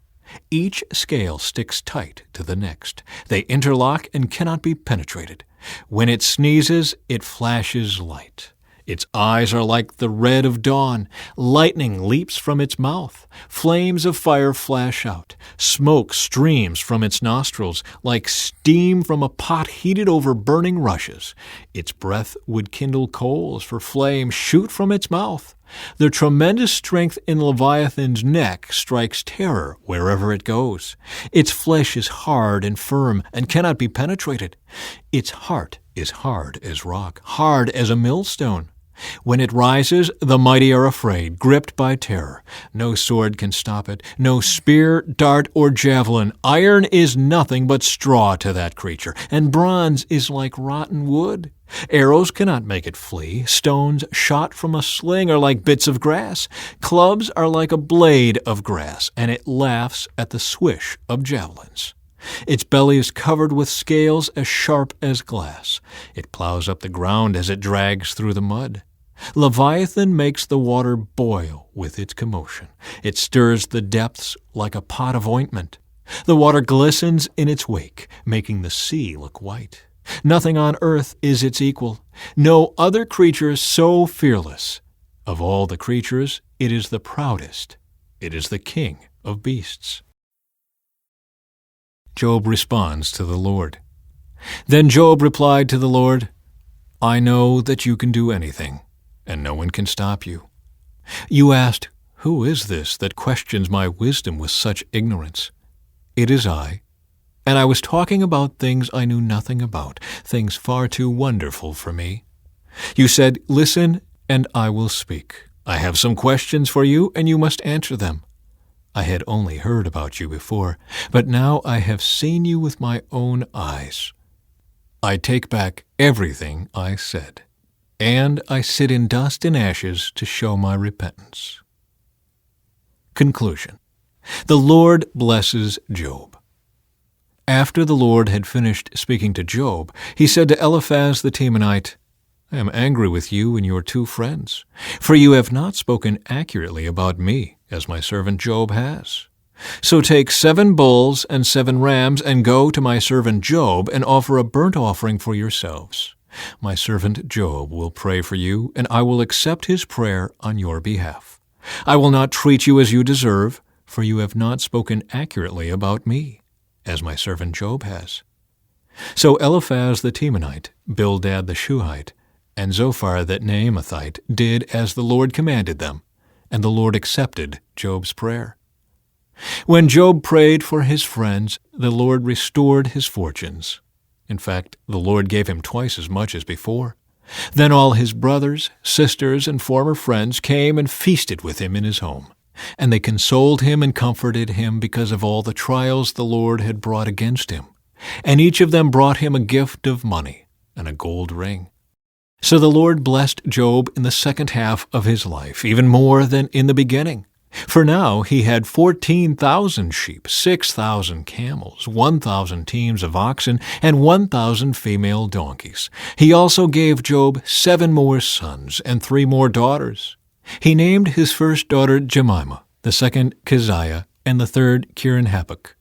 Each scale sticks tight to the next. They interlock and cannot be penetrated. When it sneezes, it flashes light. Its eyes are like the red of dawn. Lightning leaps from its mouth. Flames of fire flash out. Smoke streams from its nostrils like steam from a pot heated over burning rushes. Its breath would kindle coals, for flames shoot from its mouth. The tremendous strength in Leviathan's neck strikes terror wherever it goes. Its flesh is hard and firm and cannot be penetrated. Its heart is hard as rock, hard as a millstone. When it rises, the mighty are afraid, gripped by terror. No sword can stop it, no spear, dart, or javelin. Iron is nothing but straw to that creature, and bronze is like rotten wood. Arrows cannot make it flee. Stones shot from a sling are like bits of grass. Clubs are like a blade of grass, and it laughs at the swish of javelins. Its belly is covered with scales as sharp as glass. It plows up the ground as it drags through the mud. Leviathan makes the water boil with its commotion. It stirs the depths like a pot of ointment. The water glistens in its wake, making the sea look white. Nothing on earth is its equal. No other creature so fearless. Of all the creatures, it is the proudest. It is the king of beasts. Job responds to the Lord. Then Job replied to the Lord, I know that you can do anything, and no one can stop you. You asked, Who is this that questions my wisdom with such ignorance? It is I, and I was talking about things I knew nothing about, things far too wonderful for me. You said, Listen, and I will speak. I have some questions for you, and you must answer them. I had only heard about you before, but now I have seen you with my own eyes. I take back everything I said, and I sit in dust and ashes to show my repentance. Conclusion. The Lord blesses Job. After the Lord had finished speaking to Job, he said to Eliphaz the Temanite, I am angry with you and your 2 friends, for you have not spoken accurately about me, as my servant Job has. So take 7 bulls and 7 rams and go to my servant Job and offer a burnt offering for yourselves. My servant Job will pray for you, and I will accept his prayer on your behalf. I will not treat you as you deserve, for you have not spoken accurately about me, as my servant Job has. So Eliphaz the Temanite, Bildad the Shuhite, and Zophar the Naamathite did as the Lord commanded them, and the Lord accepted Job's prayer. When Job prayed for his friends, the Lord restored his fortunes. In fact, the Lord gave him twice as much as before. Then all his brothers, sisters, and former friends came and feasted with him in his home, and they consoled him and comforted him because of all the trials the Lord had brought against him. And each of them brought him a gift of money and a gold ring. So the Lord blessed Job in the second half of his life, even more than in the beginning. For now he had 14,000 sheep, 6,000 camels, 1,000 teams of oxen, and 1,000 female donkeys. He also gave Job 7 more sons and 3 more daughters. He named his first daughter Jemimah, the second Keziah, and the third Kirin-Hapuk.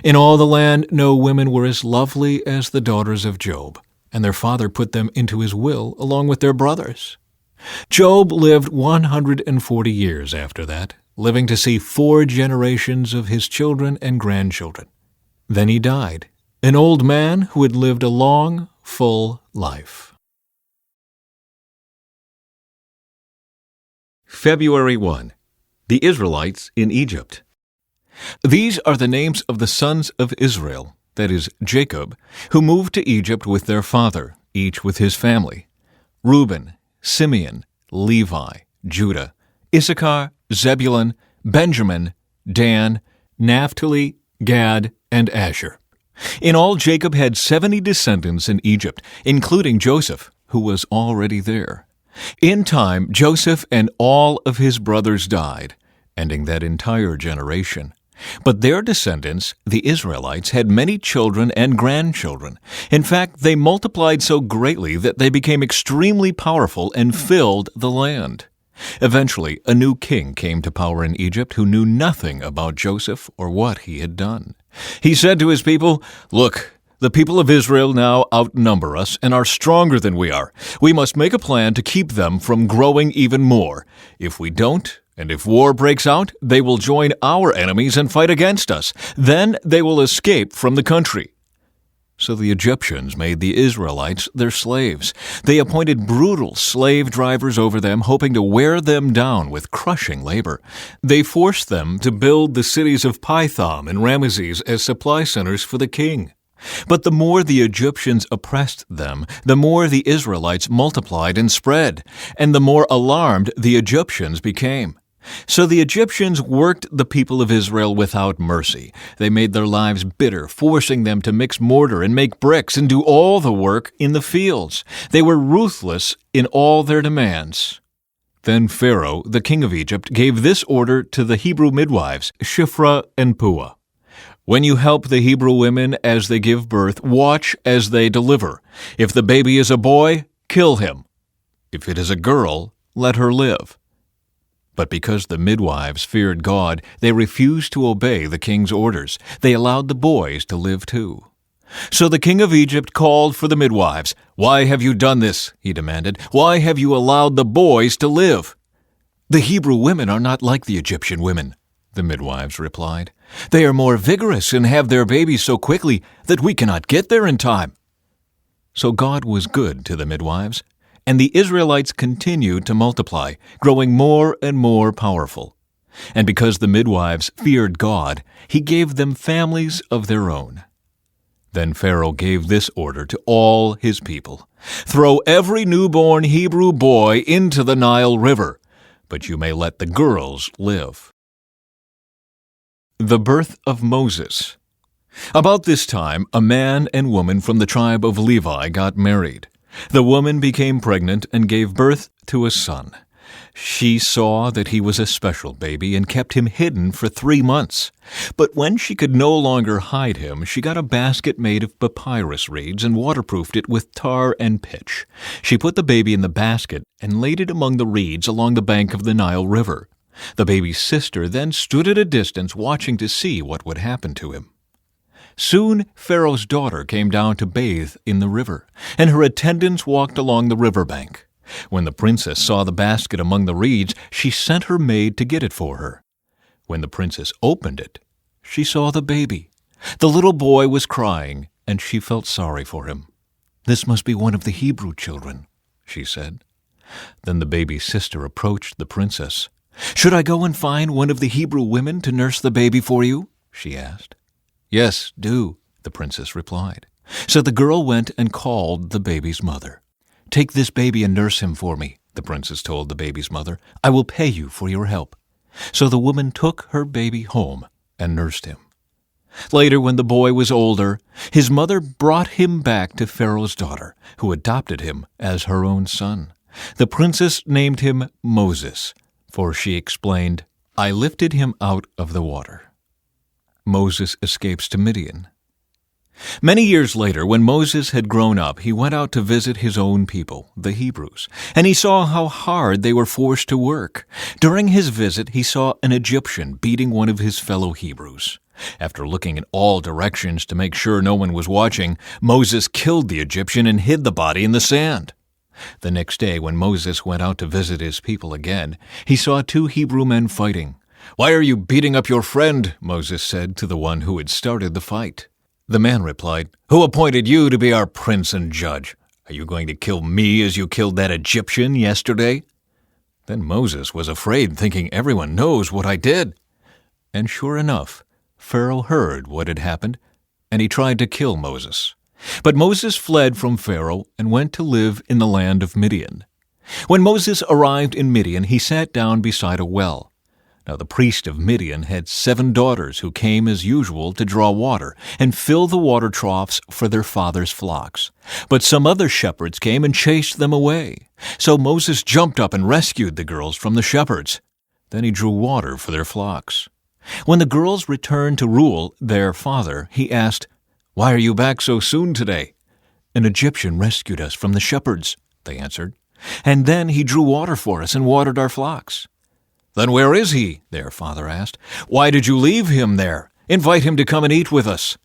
In all the land no women were as lovely as the daughters of Job, and their father put them into his will along with their brothers. Job lived 140 years after that, living to see 4 generations of his children and grandchildren. Then he died, an old man who had lived a long, full life. February 1. The Israelites in Egypt. These are the names of the sons of Israel, that is, Jacob, who moved to Egypt with their father, each with his family: Reuben, Simeon, Levi, Judah, Issachar, Zebulun, Benjamin, Dan, Naphtali, Gad, and Asher. In all, Jacob had 70 descendants in Egypt, including Joseph, who was already there. In time, Joseph and all of his brothers died, ending that entire generation. But their descendants, the Israelites, had many children and grandchildren. In fact, they multiplied so greatly that they became extremely powerful and filled the land. Eventually, a new king came to power in Egypt who knew nothing about Joseph or what he had done. He said to his people, "Look, the people of Israel now outnumber us and are stronger than we are. We must make a plan to keep them from growing even more. If we don't, and if war breaks out, they will join our enemies and fight against us. Then they will escape from the country." So the Egyptians made the Israelites their slaves. They appointed brutal slave drivers over them, hoping to wear them down with crushing labor. They forced them to build the cities of Pithom and Ramesses as supply centers for the king. But the more the Egyptians oppressed them, the more the Israelites multiplied and spread, and the more alarmed the Egyptians became. So the Egyptians worked the people of Israel without mercy. They made their lives bitter, forcing them to mix mortar and make bricks and do all the work in the fields. They were ruthless in all their demands. Then Pharaoh, the king of Egypt, gave this order to the Hebrew midwives, Shiphrah and Puah: "When you help the Hebrew women as they give birth, watch as they deliver. If the baby is a boy, kill him. If it is a girl, let her live." But because the midwives feared God, they refused to obey the king's orders. They allowed the boys to live too. So the king of Egypt called for the midwives. "Why have you done this?" he demanded. "Why have you allowed the boys to live?" "The Hebrew women are not like the Egyptian women," the midwives replied. "They are more vigorous and have their babies so quickly that we cannot get there in time." So God was good to the midwives, and the Israelites continued to multiply, growing more and more powerful. And because the midwives feared God, he gave them families of their own. Then Pharaoh gave this order to all his people: "Throw every newborn Hebrew boy into the Nile River, but you may let the girls live." The birth of Moses. About this time, a man and woman from the tribe of Levi got married. The woman became pregnant and gave birth to a son. She saw that he was a special baby and kept him hidden for 3 months. But when she could no longer hide him, she got a basket made of papyrus reeds and waterproofed it with tar and pitch. She put the baby in the basket and laid it among the reeds along the bank of the Nile River. The baby's sister then stood at a distance watching to see what would happen to him. Soon Pharaoh's daughter came down to bathe in the river, and her attendants walked along the riverbank. When the princess saw the basket among the reeds, she sent her maid to get it for her. When the princess opened it, she saw the baby. The little boy was crying, and she felt sorry for him. "This must be one of the Hebrew children," she said. Then the baby's sister approached the princess. "Should I go and find one of the Hebrew women to nurse the baby for you?" she asked. "Yes, do," the princess replied. So the girl went and called the baby's mother. "Take this baby and nurse him for me," the princess told the baby's mother. "I will pay you for your help." So the woman took her baby home and nursed him. Later, when the boy was older, his mother brought him back to Pharaoh's daughter, who adopted him as her own son. The princess named him Moses, for she explained, I lifted him out of the water. Moses escapes to Midian. Many years later, when Moses had grown up, he went out to visit his own people, the Hebrews, and he saw how hard they were forced to work. During his visit, he saw an Egyptian beating one of his fellow Hebrews. After looking in all directions to make sure no one was watching, Moses killed the Egyptian and hid the body in the sand. The next day, when Moses went out to visit his people again, he saw 2 Hebrew men fighting. "Why are you beating up your friend?" Moses said to the one who had started the fight. The man replied, "Who appointed you to be our prince and judge? Are you going to kill me as you killed that Egyptian yesterday?" Then Moses was afraid, thinking, "Everyone knows what I did." And sure enough, Pharaoh heard what had happened, and he tried to kill Moses. But Moses fled from Pharaoh and went to live in the land of Midian. When Moses arrived in Midian, he sat down beside a well. Now the priest of Midian had 7 daughters who came as usual to draw water and fill the water troughs for their father's flocks. But some other shepherds came and chased them away. So Moses jumped up and rescued the girls from the shepherds. Then he drew water for their flocks. When the girls returned to Reuel, their father, he asked, "Why are you back so soon today?" "An Egyptian rescued us from the shepherds," they answered. "And then he drew water for us and watered our flocks." "Then where is he?" their father asked. "Why did you leave him there? Invite him to come and eat with us."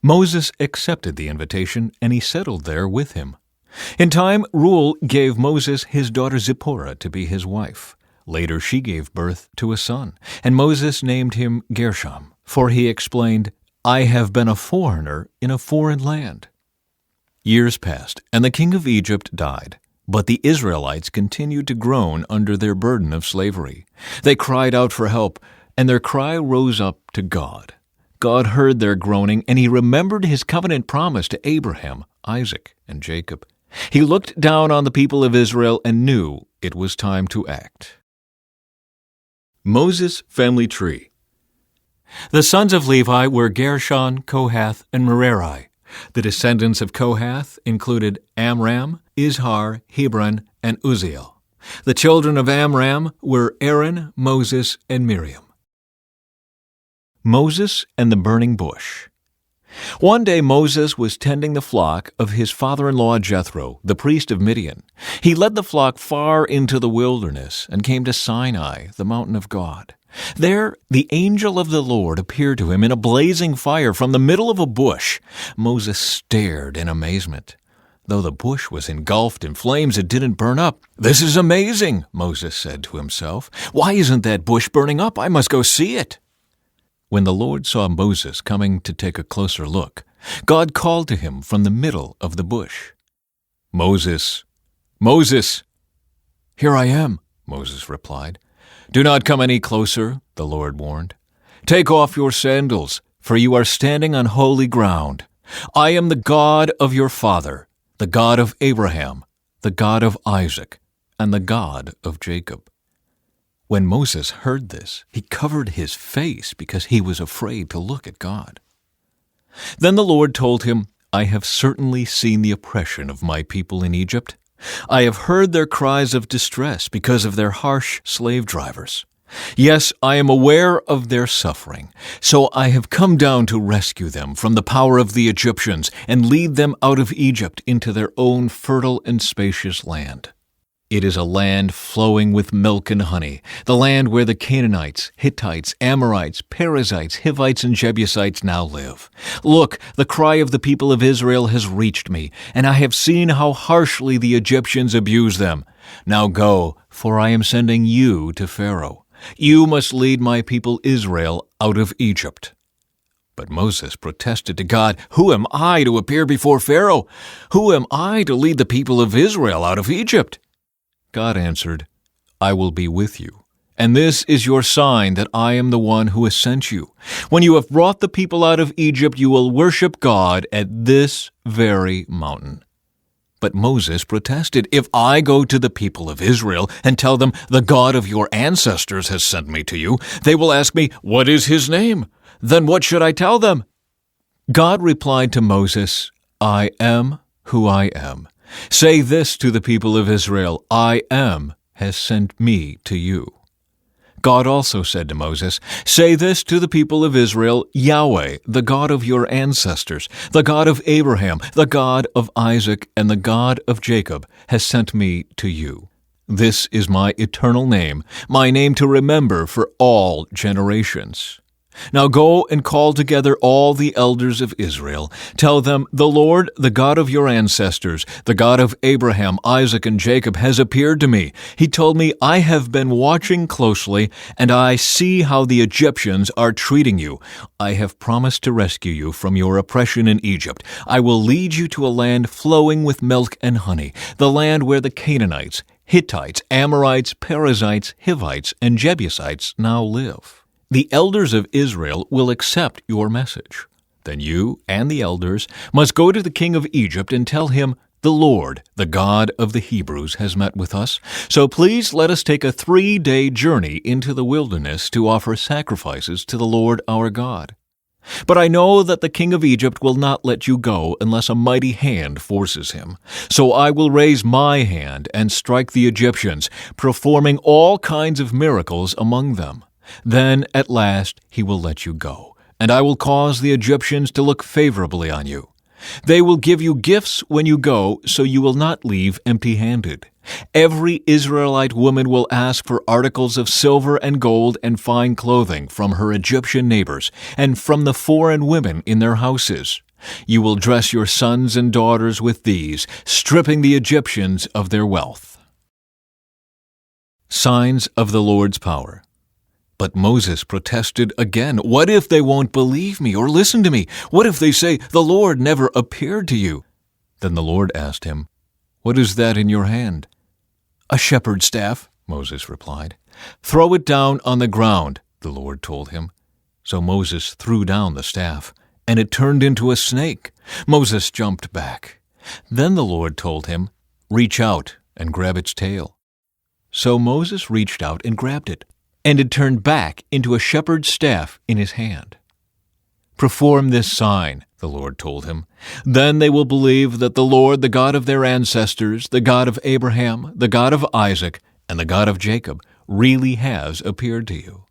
Moses accepted the invitation, and he settled there with him. In time, Reuel gave Moses his daughter Zipporah to be his wife. Later she gave birth to a son, and Moses named him Gershom, for he explained, "I have been a foreigner in a foreign land." Years passed, and the king of Egypt died. But the Israelites continued to groan under their burden of slavery. They cried out for help, and their cry rose up to God. God heard their groaning, and he remembered his covenant promise to Abraham, Isaac, and Jacob. He looked down on the people of Israel and knew it was time to act. Moses' family tree. The sons of Levi were Gershon, Kohath, and Merari. The descendants of Kohath included Amram, Izhar, Hebron, and Uzziel. The children of Amram were Aaron, Moses, and Miriam. Moses and the burning bush. One day Moses was tending the flock of his father-in-law Jethro, the priest of Midian. He led the flock far into the wilderness and came to Sinai, the mountain of God. There, the angel of the Lord appeared to him in a blazing fire from the middle of a bush. Moses stared in amazement. Though the bush was engulfed in flames, it didn't burn up. "This is amazing," Moses said to himself. "Why isn't that bush burning up? I must go see it." When the Lord saw Moses coming to take a closer look, God called to him from the middle of the bush. "Moses, Moses!" "Here I am," Moses replied. "Do not come any closer," the Lord warned. "Take off your sandals, for you are standing on holy ground. I am the God of your father, the God of Abraham, the God of Isaac, and the God of Jacob." When Moses heard this, he covered his face because he was afraid to look at God. Then the Lord told him, "I have certainly seen the oppression of my people in Egypt. I have heard their cries of distress because of their harsh slave drivers. Yes, I am aware of their suffering, so I have come down to rescue them from the power of the Egyptians and lead them out of Egypt into their own fertile and spacious land. It is a land flowing with milk and honey, the land where the Canaanites, Hittites, Amorites, Perizzites, Hivites, and Jebusites now live. Look, the cry of the people of Israel has reached me, and I have seen how harshly the Egyptians abuse them. Now go, for I am sending you to Pharaoh. You must lead my people Israel out of Egypt." But Moses protested to God, "Who am I to appear before Pharaoh? Who am I to lead the people of Israel out of Egypt?" God answered, "I will be with you, and this is your sign that I am the one who has sent you. When you have brought the people out of Egypt, you will worship God at this very mountain." But Moses protested, "If I go to the people of Israel and tell them, 'The God of your ancestors has sent me to you,' they will ask me, 'What is his name?' Then what should I tell them?" God replied to Moses, "I am who I am. Say this to the people of Israel, 'I am has sent me to you.'" God also said to Moses, "Say this to the people of Israel, Yahweh, the God of your ancestors, the God of Abraham, the God of Isaac, and the God of Jacob, has sent me to you. This is my eternal name, my name to remember for all generations. Now go and call together all the elders of Israel. Tell them, the Lord, the God of your ancestors, the God of Abraham, Isaac, and Jacob, has appeared to me. He told me, I have been watching closely, and I see how the Egyptians are treating you. I have promised to rescue you from your oppression in Egypt. I will lead you to a land flowing with milk and honey, the land where the Canaanites, Hittites, Amorites, Perizzites, Hivites, and Jebusites now live. The elders of Israel will accept your message. Then you and the elders must go to the king of Egypt and tell him, the Lord, the God of the Hebrews, has met with us. So please let us take a 3-day journey into the wilderness to offer sacrifices to the Lord our God. But I know that the king of Egypt will not let you go unless a mighty hand forces him. So I will raise my hand and strike the Egyptians, performing all kinds of miracles among them. Then at last he will let you go, and I will cause the Egyptians to look favorably on you. They will give you gifts when you go, so you will not leave empty-handed. Every Israelite woman will ask for articles of silver and gold and fine clothing from her Egyptian neighbors and from the foreign women in their houses. You will dress your sons and daughters with these, stripping the Egyptians of their wealth." Signs of the Lord's power. But Moses protested again. What if they won't believe me or listen to me? What if they say, the Lord never appeared to you? Then the Lord asked him, "What is that in your hand?" "A shepherd's staff," Moses replied. "Throw it down on the ground," the Lord told him. So Moses threw down the staff, and it turned into a snake. Moses jumped back. Then the Lord told him, "Reach out and grab its tail." So Moses reached out and grabbed it, and it turned back into a shepherd's staff in his hand. "Perform this sign," the Lord told him. "Then they will believe that the Lord, the God of their ancestors, the God of Abraham, the God of Isaac, and the God of Jacob, really has appeared to you."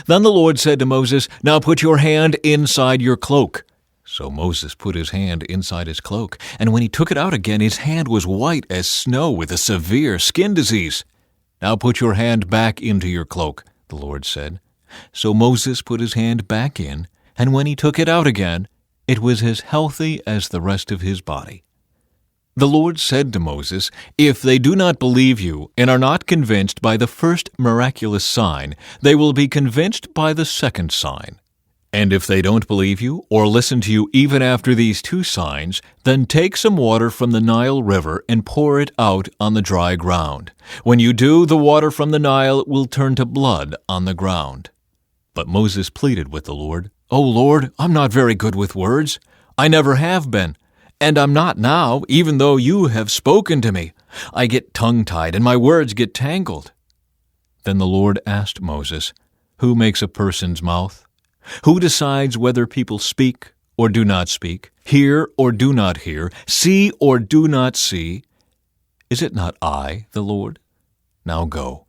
Then the Lord said to Moses, "Now put your hand inside your cloak." So Moses put his hand inside his cloak, and when he took it out again, his hand was white as snow with a severe skin disease. "Now put your hand back into your cloak," the Lord said. So Moses put his hand back in, and when he took it out again, it was as healthy as the rest of his body. The Lord said to Moses, "If they do not believe you and are not convinced by the first miraculous sign, they will be convinced by the second sign. And if they don't believe you or listen to you even after these 2 signs, then take some water from the Nile River and pour it out on the dry ground. When you do, the water from the Nile will turn to blood on the ground." But Moses pleaded with the Lord, "O Lord, I'm not very good with words. I never have been, and I'm not now, even though you have spoken to me. I get tongue-tied and my words get tangled." Then the Lord asked Moses, "Who makes a person's mouth? Who decides whether people speak or do not speak, hear or do not hear, see or do not see? Is it not I, the Lord? Now go.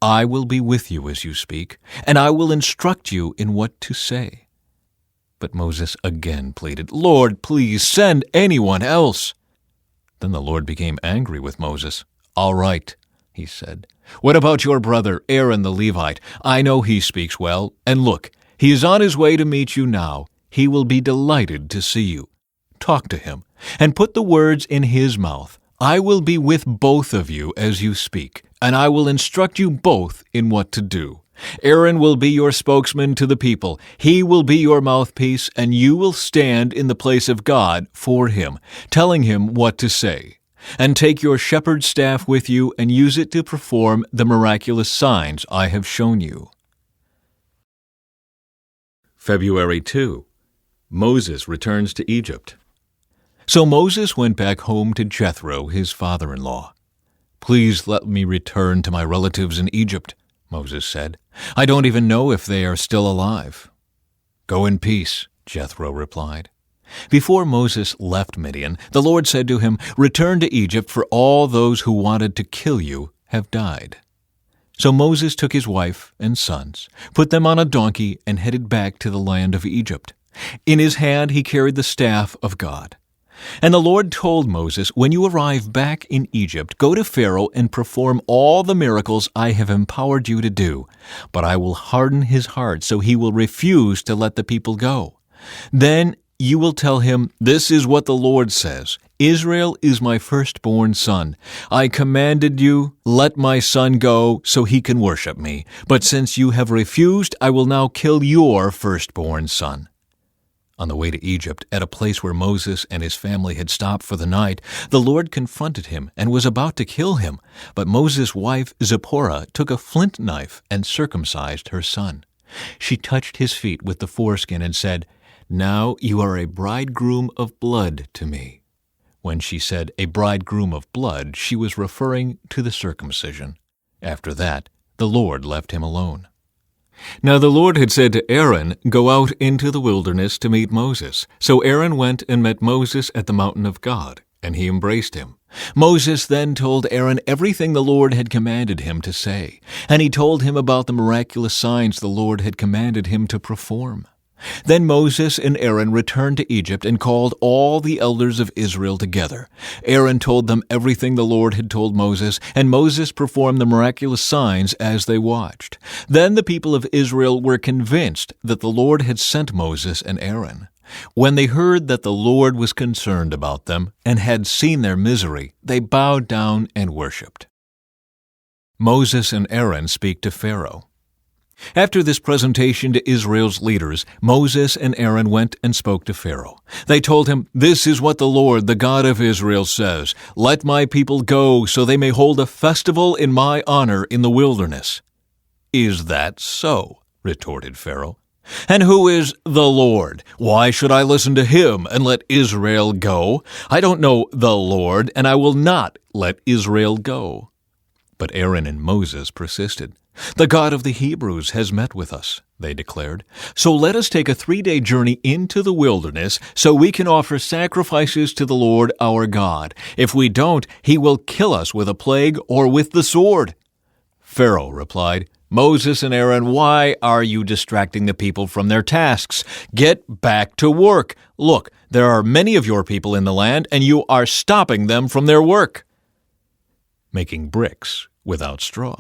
I will be with you as you speak, and I will instruct you in what to say." But Moses again pleaded, "Lord, please send anyone else." Then the Lord became angry with Moses. "All right," he said. "What about your brother Aaron the Levite? I know he speaks well, and look, he is on his way to meet you now. He will be delighted to see you. Talk to him, and put the words in his mouth. I will be with both of you as you speak, and I will instruct you both in what to do. Aaron will be your spokesman to the people. He will be your mouthpiece, and you will stand in the place of God for him, telling him what to say. And take your shepherd's staff with you and use it to perform the miraculous signs I have shown you." February 2. Moses returns to Egypt. So Moses went back home to Jethro, his father-in-law. "Please let me return to my relatives in Egypt," Moses said. "I don't even know if they are still alive." "Go in peace," Jethro replied. Before Moses left Midian, the Lord said to him, "Return to Egypt, for all those who wanted to kill you have died." So Moses took his wife and sons, put them on a donkey, and headed back to the land of Egypt. In his hand he carried the staff of God. And the Lord told Moses, "When you arrive back in Egypt, go to Pharaoh and perform all the miracles I have empowered you to do. But I will harden his heart so he will refuse to let the people go. Then you will tell him, 'This is what the Lord says. Israel is my firstborn son. I commanded you, let my son go so he can worship me. But since you have refused, I will now kill your firstborn son.'" On the way to Egypt, at a place where Moses and his family had stopped for the night, the Lord confronted him and was about to kill him. But Moses' wife Zipporah took a flint knife and circumcised her son. She touched his feet with the foreskin and said, "Now you are a bridegroom of blood to me." When she said a bridegroom of blood, she was referring to the circumcision. After that, the Lord left him alone. Now the Lord had said to Aaron, "Go out into the wilderness to meet Moses." So Aaron went and met Moses at the mountain of God, and he embraced him. Moses then told Aaron everything the Lord had commanded him to say, and he told him about the miraculous signs the Lord had commanded him to perform. Then Moses and Aaron returned to Egypt and called all the elders of Israel together. Aaron told them everything the Lord had told Moses, and Moses performed the miraculous signs as they watched. Then the people of Israel were convinced that the Lord had sent Moses and Aaron. When they heard that the Lord was concerned about them and had seen their misery, they bowed down and worshipped. Moses and Aaron speak to Pharaoh. After this presentation to Israel's leaders, Moses and Aaron went and spoke to Pharaoh. They told him, "This is what the Lord, the God of Israel, says. Let my people go so they may hold a festival in my honor in the wilderness." "Is that so?" retorted Pharaoh. "And who is the Lord? Why should I listen to him and let Israel go? I don't know the Lord, and I will not let Israel go." But Aaron and Moses persisted. "The God of the Hebrews has met with us," they declared. "So let us take a 3-day journey into the wilderness so we can offer sacrifices to the Lord our God. If we don't, he will kill us with a plague or with the sword." Pharaoh replied, "Moses and Aaron, why are you distracting the people from their tasks? Get back to work. Look, there are many of your people in the land, and you are stopping them from their work." Making bricks without straw.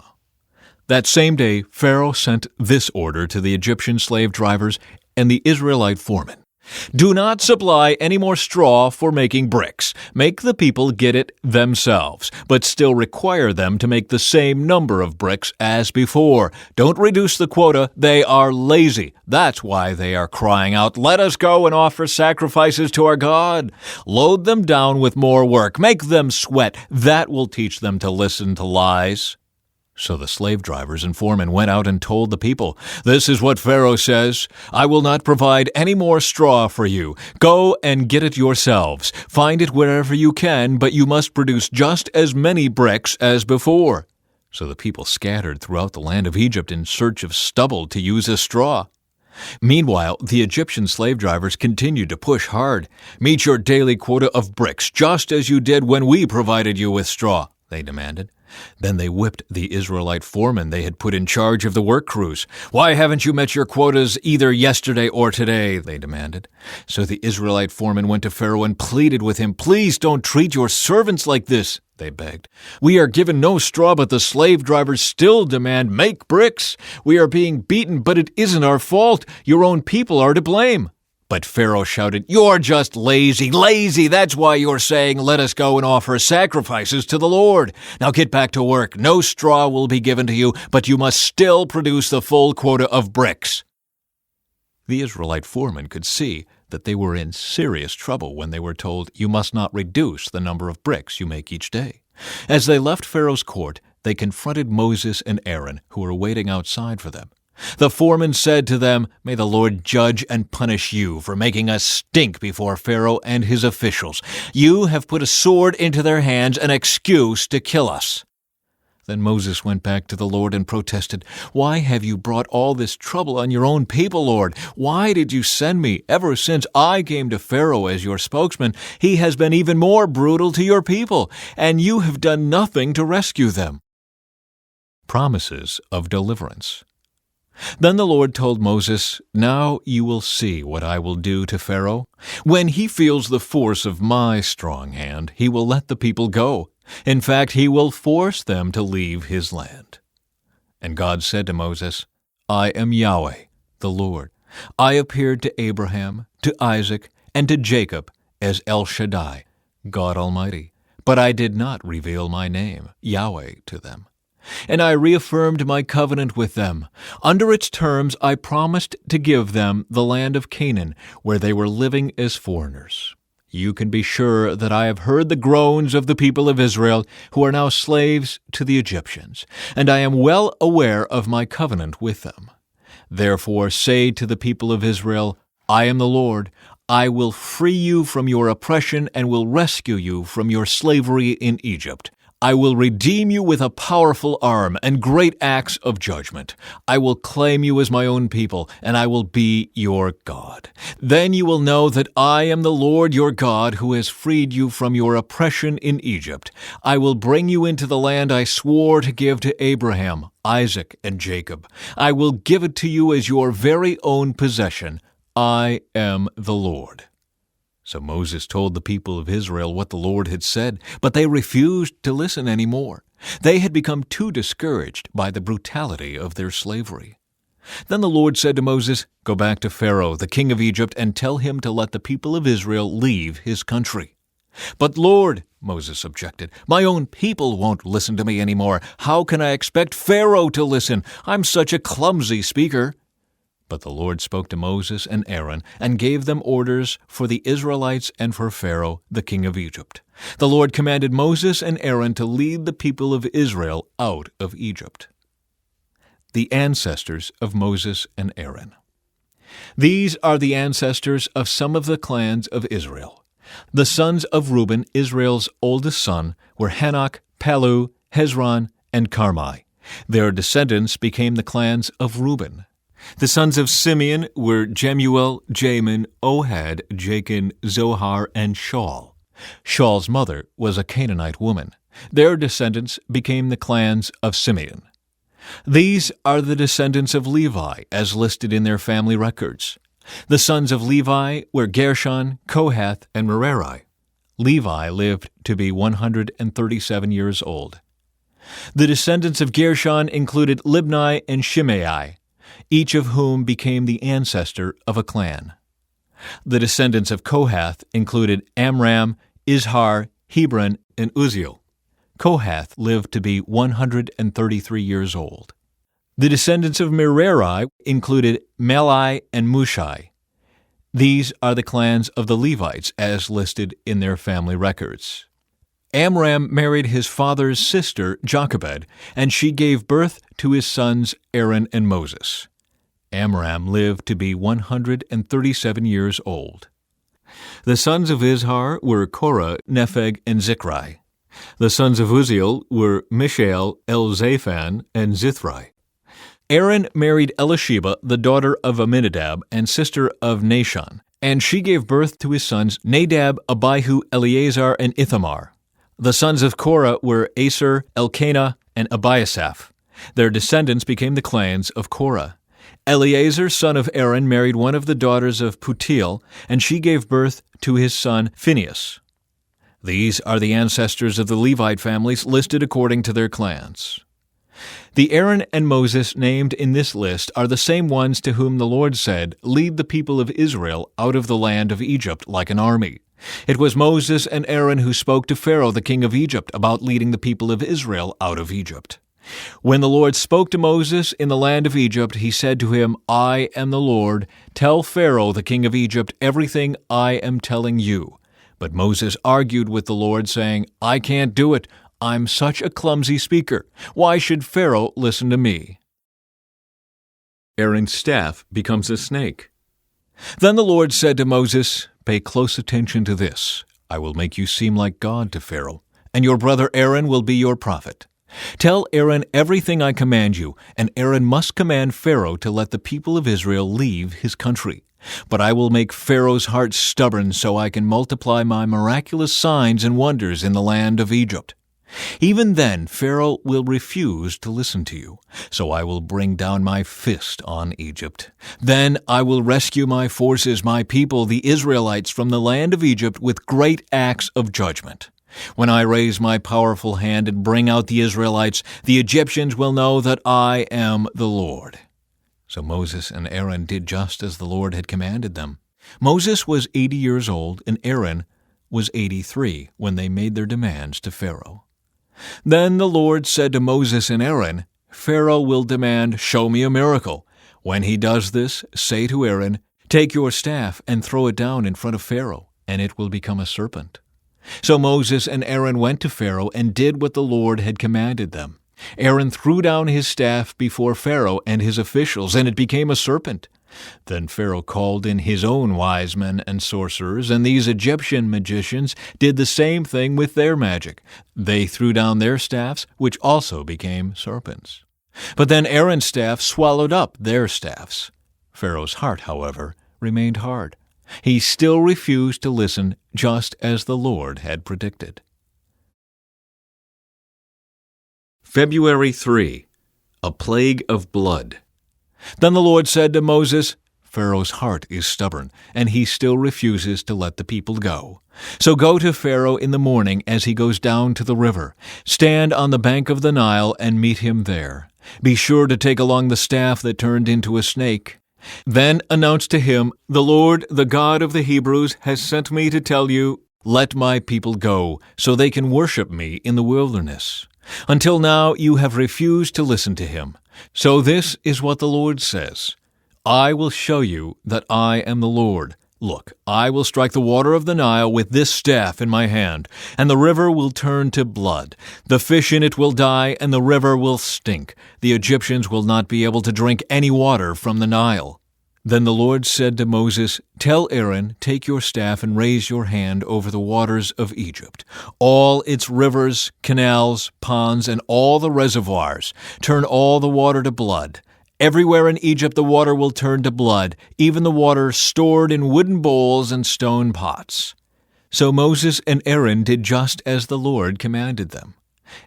That same day, Pharaoh sent this order to the Egyptian slave drivers and the Israelite foremen. "Do not supply any more straw for making bricks. Make the people get it themselves, but still require them to make the same number of bricks as before. Don't reduce the quota. They are lazy. That's why they are crying out, 'Let us go and offer sacrifices to our God.' Load them down with more work. Make them sweat. That will teach them to listen to lies." So the slave drivers and foremen went out and told the people, "This is what Pharaoh says. I will not provide any more straw for you. Go and get it yourselves. Find it wherever you can, but you must produce just as many bricks as before." So the people scattered throughout the land of Egypt in search of stubble to use as straw. Meanwhile, the Egyptian slave drivers continued to push hard. "Meet your daily quota of bricks, just as you did when we provided you with straw," they demanded. Then they whipped the Israelite foreman they had put in charge of the work crews. "Why haven't you met your quotas either yesterday or today?" they demanded. So the Israelite foreman went to Pharaoh and pleaded with him. "Please don't treat your servants like this," they begged. "We are given no straw, but the slave drivers still demand, 'Make bricks.' We are being beaten, but it isn't our fault. Your own people are to blame." But Pharaoh shouted, "You're just lazy, lazy. That's why you're saying, 'Let us go and offer sacrifices to the Lord.' Now get back to work. No straw will be given to you, but you must still produce the full quota of bricks." The Israelite foremen could see that they were in serious trouble when they were told, "You must not reduce the number of bricks you make each day." As they left Pharaoh's court, they confronted Moses and Aaron, who were waiting outside for them. The foreman said to them, "May the Lord judge and punish you for making us stink before Pharaoh and his officials. You have put a sword into their hands, an excuse to kill us." Then Moses went back to the Lord and protested, "Why have you brought all this trouble on your own people, Lord? Why did you send me? Ever since I came to Pharaoh as your spokesman, he has been even more brutal to your people, and you have done nothing to rescue them." promises of deliverance. Then the Lord told Moses, "Now you will see what I will do to Pharaoh. When he feels the force of my strong hand, he will let the people go. In fact, he will force them to leave his land." And God said to Moses, "I am Yahweh, the Lord. I appeared to Abraham, to Isaac, and to Jacob as El Shaddai, God Almighty, but I did not reveal my name, Yahweh, to them. And I reaffirmed my covenant with them. Under its terms I promised to give them the land of Canaan, where they were living as foreigners. You can be sure that I have heard the groans of the people of Israel, who are now slaves to the Egyptians, and I am well aware of my covenant with them. Therefore say to the people of Israel, I am the Lord. I will free you from your oppression and will rescue you from your slavery in Egypt. I will redeem you with a powerful arm and great acts of judgment. I will claim you as my own people, and I will be your God. Then you will know that I am the Lord your God who has freed you from your oppression in Egypt. I will bring you into the land I swore to give to Abraham, Isaac, and Jacob. I will give it to you as your very own possession. I am the Lord." So Moses told the people of Israel what the Lord had said, but they refused to listen any more. They had become too discouraged by the brutality of their slavery. Then the Lord said to Moses, "Go back to Pharaoh, the king of Egypt, and tell him to let the people of Israel leave his country." "But Lord," Moses objected, "my own people won't listen to me anymore. How can I expect Pharaoh to listen? I'm such a clumsy speaker." But the Lord spoke to Moses and Aaron and gave them orders for the Israelites and for Pharaoh, the king of Egypt. The Lord commanded Moses and Aaron to lead the people of Israel out of Egypt. The ancestors of Moses and Aaron. These are the ancestors of some of the clans of Israel. The sons of Reuben, Israel's oldest son, were Hanok, Palu, Hezron, and Carmi. Their descendants became the clans of Reuben. The sons of Simeon were Jemuel, Jamin, Ohad, Jachin, Zohar, and Shaul. Shaul's mother was a Canaanite woman. Their descendants became the clans of Simeon. These are the descendants of Levi, as listed in their family records. The sons of Levi were Gershon, Kohath, and Merari. Levi lived to be 137 years old. The descendants of Gershon included Libni and Shimei, each of whom became the ancestor of a clan. The descendants of Kohath included Amram, Izhar, Hebron, and Uzziel. Kohath lived to be 133 years old. The descendants of Merari included Melai and Mushai. These are the clans of the Levites as listed in their family records. Amram married his father's sister, Jochebed, and she gave birth to his sons Aaron and Moses. Amram lived to be 137 years old. The sons of Izhar were Korah, Nepheg, and Zichri. The sons of Uzziel were Mishael, Elzaphan, and Zithri. Aaron married Elisheba, the daughter of Amminadab and sister of Nashon, and she gave birth to his sons Nadab, Abihu, Eleazar, and Ithamar. The sons of Korah were Aser, Elkanah, and Abiasaph. Their descendants became the clans of Korah. Eleazar, son of Aaron, married one of the daughters of Putiel, and she gave birth to his son Phinehas. These are the ancestors of the Levite families listed according to their clans. The Aaron and Moses named in this list are the same ones to whom the Lord said, "Lead the people of Israel out of the land of Egypt like an army." It was Moses and Aaron who spoke to Pharaoh, the king of Egypt, about leading the people of Israel out of Egypt. When the Lord spoke to Moses in the land of Egypt, he said to him, "I am the Lord. Tell Pharaoh, the king of Egypt, everything I am telling you." But Moses argued with the Lord, saying, "I can't do it. I'm such a clumsy speaker. Why should Pharaoh listen to me?" Aaron's staff becomes a snake. Then the Lord said to Moses, "Pay close attention to this. I will make you seem like God to Pharaoh, and your brother Aaron will be your prophet. Tell Aaron everything I command you, and Aaron must command Pharaoh to let the people of Israel leave his country. But I will make Pharaoh's heart stubborn so I can multiply my miraculous signs and wonders in the land of Egypt. Even then Pharaoh will refuse to listen to you, so I will bring down my fist on Egypt. Then I will rescue my forces, my people, the Israelites, from the land of Egypt with great acts of judgment. When I raise my powerful hand and bring out the Israelites, the Egyptians will know that I am the Lord." So Moses and Aaron did just as the Lord had commanded them. Moses was 80 years old, and Aaron was 83 when they made their demands to Pharaoh. Then the Lord said to Moses and Aaron, "Pharaoh will demand, 'Show me a miracle.' When he does this, say to Aaron, 'Take your staff and throw it down in front of Pharaoh, and it will become a serpent.'" So Moses and Aaron went to Pharaoh and did what the Lord had commanded them. Aaron threw down his staff before Pharaoh and his officials, and it became a serpent. Then Pharaoh called in his own wise men and sorcerers, and these Egyptian magicians did the same thing with their magic. They threw down their staffs, which also became serpents. But then Aaron's staff swallowed up their staffs. Pharaoh's heart, however, remained hard. He still refused to listen, just as the Lord had predicted. February 3. A plague of blood. Then the Lord said to Moses, "Pharaoh's heart is stubborn, and he still refuses to let the people go. So go to Pharaoh in the morning as he goes down to the river. Stand on the bank of the Nile and meet him there. Be sure to take along the staff that turned into a snake. Then announce to him, 'The Lord, the God of the Hebrews, has sent me to tell you, let my people go, so they can worship me in the wilderness. Until now you have refused to listen to him. So this is what the Lord says. I will show you that I am the Lord. Look, I will strike the water of the Nile with this staff in my hand, and the river will turn to blood. The fish in it will die, and the river will stink. The Egyptians will not be able to drink any water from the Nile." Then the Lord said to Moses, "Tell Aaron, take your staff and raise your hand over the waters of Egypt, all its rivers, canals, ponds, and all the reservoirs. Turn all the water to blood. Everywhere in Egypt the water will turn to blood, even the water stored in wooden bowls and stone pots." So Moses and Aaron did just as the Lord commanded them.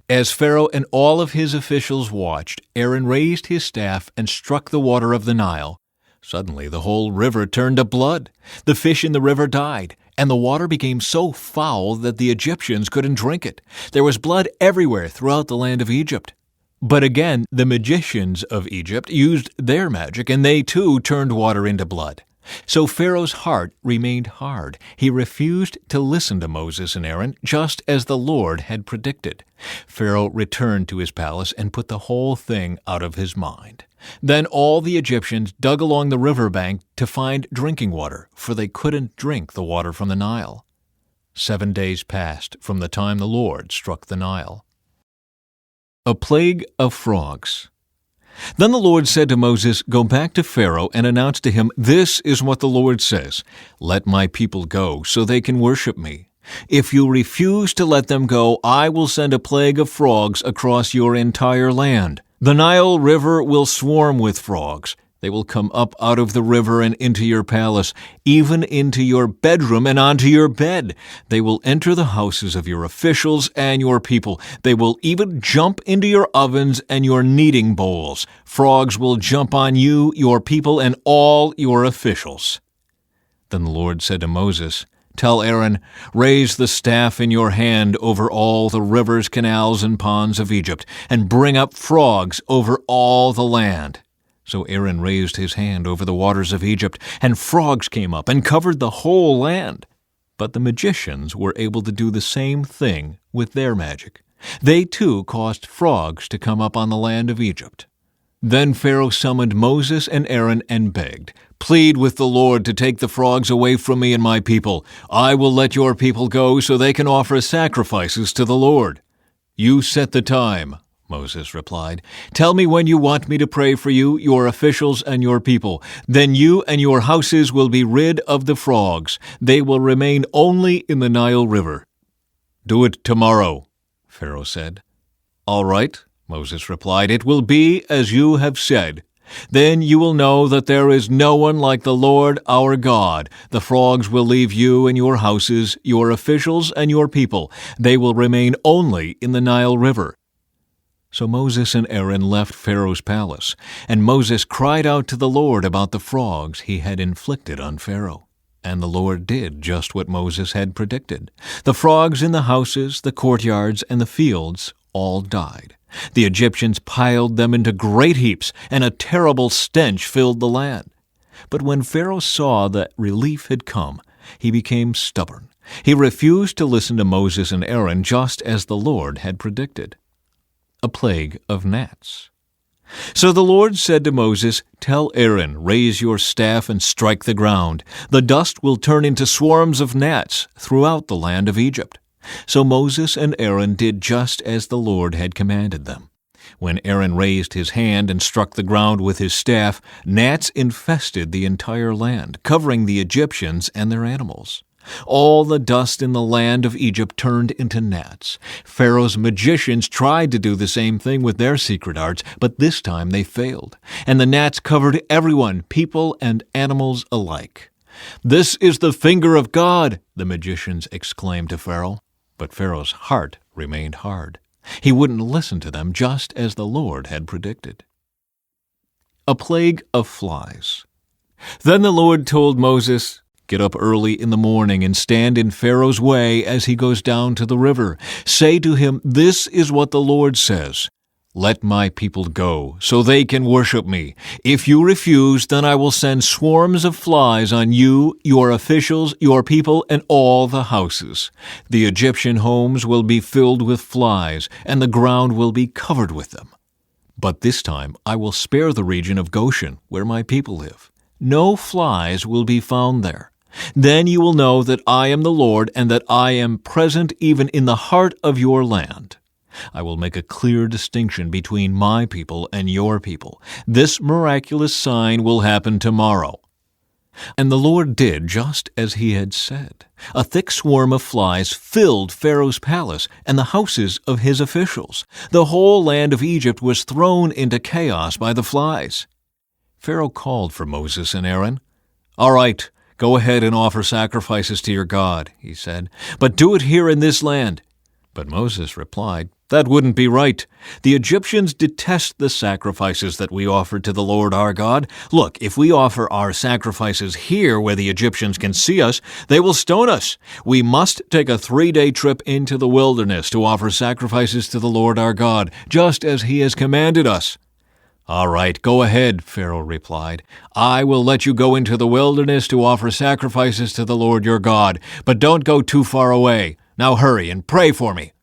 As Pharaoh and all of his officials watched, Aaron raised his staff and struck the water of the Nile. Suddenly the whole river turned to blood. The fish in the river died, and the water became so foul that the Egyptians couldn't drink it. There was blood everywhere throughout the land of Egypt. But again, the magicians of Egypt used their magic, and they too turned water into blood. So Pharaoh's heart remained hard. He refused to listen to Moses and Aaron, just as the Lord had predicted. Pharaoh returned to his palace and put the whole thing out of his mind. Then all the Egyptians dug along the river bank to find drinking water, for they couldn't drink the water from the Nile. 7 days passed from the time the Lord struck the Nile. A plague of frogs. Then the Lord said to Moses, "Go back to Pharaoh and announce to him, 'This is what the Lord says. Let my people go, so they can worship me. If you refuse to let them go, I will send a plague of frogs across your entire land. The Nile River will swarm with frogs. They will come up out of the river and into your palace, even into your bedroom and onto your bed. They will enter the houses of your officials and your people. They will even jump into your ovens and your kneading bowls. Frogs will jump on you, your people, and all your officials." Then the Lord said to Moses, "Tell Aaron, raise the staff in your hand over all the rivers, canals, and ponds of Egypt, and bring up frogs over all the land." So Aaron raised his hand over the waters of Egypt, and frogs came up and covered the whole land. But the magicians were able to do the same thing with their magic. They too caused frogs to come up on the land of Egypt. Then Pharaoh summoned Moses and Aaron and begged, "Plead with the Lord to take the frogs away from me and my people. I will let your people go so they can offer sacrifices to the Lord." "You set the time," Moses replied. "Tell me when you want me to pray for you, your officials, and your people. Then you and your houses will be rid of the frogs. They will remain only in the Nile River." "Do it tomorrow," Pharaoh said. "All right," Moses replied. "It will be as you have said." Then you will know that there is no one like the Lord our God. The frogs will leave you and your houses, your officials and your people. They will remain only in the Nile River." So Moses and Aaron left Pharaoh's palace, and Moses cried out to the Lord about the frogs he had inflicted on Pharaoh. And the Lord did just what Moses had predicted. The frogs in the houses, the courtyards, and the fields all died. The Egyptians piled them into great heaps, and a terrible stench filled the land. But when Pharaoh saw that relief had come, he became stubborn. He refused to listen to Moses and Aaron, just as the Lord had predicted. A plague of gnats. So the Lord said to Moses, "Tell Aaron, raise your staff and strike the ground. The dust will turn into swarms of gnats throughout the land of Egypt." So Moses and Aaron did just as the Lord had commanded them. When Aaron raised his hand and struck the ground with his staff, gnats infested the entire land, covering the Egyptians and their animals. All the dust in the land of Egypt turned into gnats. Pharaoh's magicians tried to do the same thing with their secret arts, but this time they failed, and the gnats covered everyone, people and animals alike. "This is the finger of God," the magicians exclaimed to Pharaoh. But Pharaoh's heart remained hard. He wouldn't listen to them, just as the Lord had predicted. A plague of flies. Then the Lord told Moses, "Get up early in the morning and stand in Pharaoh's way as he goes down to the river. Say to him, 'This is what the Lord says. Let my people go, so they can worship me. If you refuse, then I will send swarms of flies on you, your officials, your people, and all the houses. The Egyptian homes will be filled with flies, and the ground will be covered with them. But this time I will spare the region of Goshen, where my people live. No flies will be found there. Then you will know that I am the Lord, and that I am present even in the heart of your land. I will make a clear distinction between my people and your people. This miraculous sign will happen tomorrow." And the Lord did just as he had said. A thick swarm of flies filled Pharaoh's palace and the houses of his officials. The whole land of Egypt was thrown into chaos by the flies. Pharaoh called for Moses and Aaron. "All right, go ahead and offer sacrifices to your God," he said, "but do it here in this land." But Moses replied, "That wouldn't be right. The Egyptians detest the sacrifices that we offer to the Lord our God. Look, if we offer our sacrifices here where the Egyptians can see us, they will stone us. We must take a 3-day trip into the wilderness to offer sacrifices to the Lord our God, just as he has commanded us." "All right, go ahead," Pharaoh replied. "I will let you go into the wilderness to offer sacrifices to the Lord your God, but don't go too far away. Now hurry and pray for me."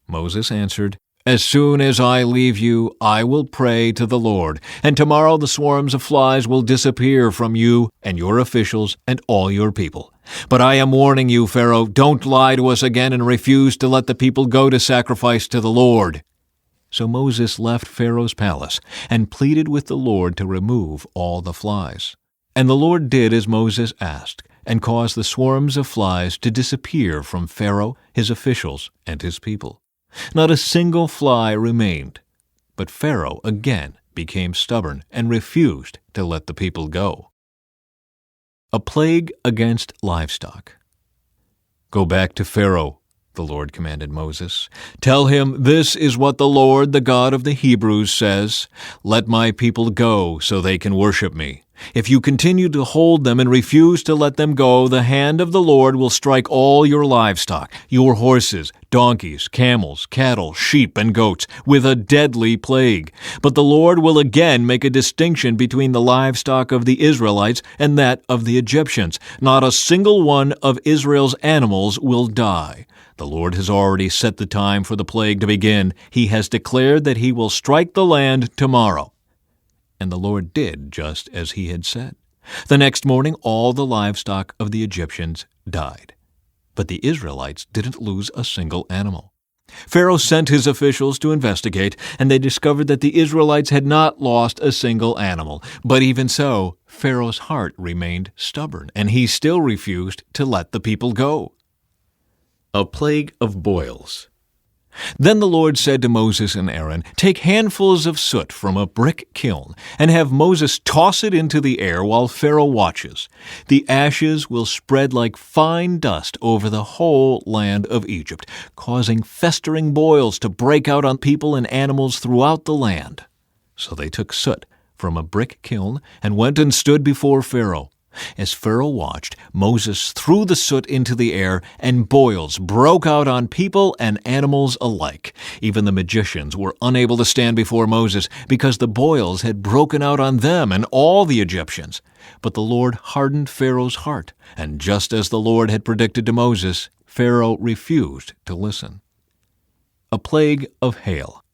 Moses answered, "As soon as I leave you, I will pray to the Lord, and tomorrow the swarms of flies will disappear from you and your officials and all your people. But I am warning you, Pharaoh, don't lie to us again and refuse to let the people go to sacrifice to the Lord." So Moses left Pharaoh's palace and pleaded with the Lord to remove all the flies. And the Lord did as Moses asked, and caused the swarms of flies to disappear from Pharaoh, his officials, and his people. Not a single fly remained. But Pharaoh again became stubborn and refused to let the people go. A plague against livestock. "Go back to Pharaoh," the Lord commanded Moses. "Tell him, 'This is what the Lord, the God of the Hebrews, says. Let my people go so they can worship me. If you continue to hold them and refuse to let them go, the hand of the Lord will strike all your livestock, your horses, donkeys, camels, cattle, sheep, and goats, with a deadly plague. But the Lord will again make a distinction between the livestock of the Israelites and that of the Egyptians. Not a single one of Israel's animals will die. The Lord has already set the time for the plague to begin. He has declared that he will strike the land tomorrow." And the Lord did just as he had said. The next morning, all the livestock of the Egyptians died. But the Israelites didn't lose a single animal. Pharaoh sent his officials to investigate, and they discovered that the Israelites had not lost a single animal. But even so, Pharaoh's heart remained stubborn, and he still refused to let the people go. A plague of boils. Then the Lord said to Moses and Aaron, "Take handfuls of soot from a brick kiln, and have Moses toss it into the air while Pharaoh watches. The ashes will spread like fine dust over the whole land of Egypt, causing festering boils to break out on people and animals throughout the land." So they took soot from a brick kiln and went and stood before Pharaoh. As Pharaoh watched, Moses threw the soot into the air, and boils broke out on people and animals alike. Even the magicians were unable to stand before Moses, because the boils had broken out on them and all the Egyptians. But the Lord hardened Pharaoh's heart, and just as the Lord had predicted to Moses, Pharaoh refused to listen. A plague of hail.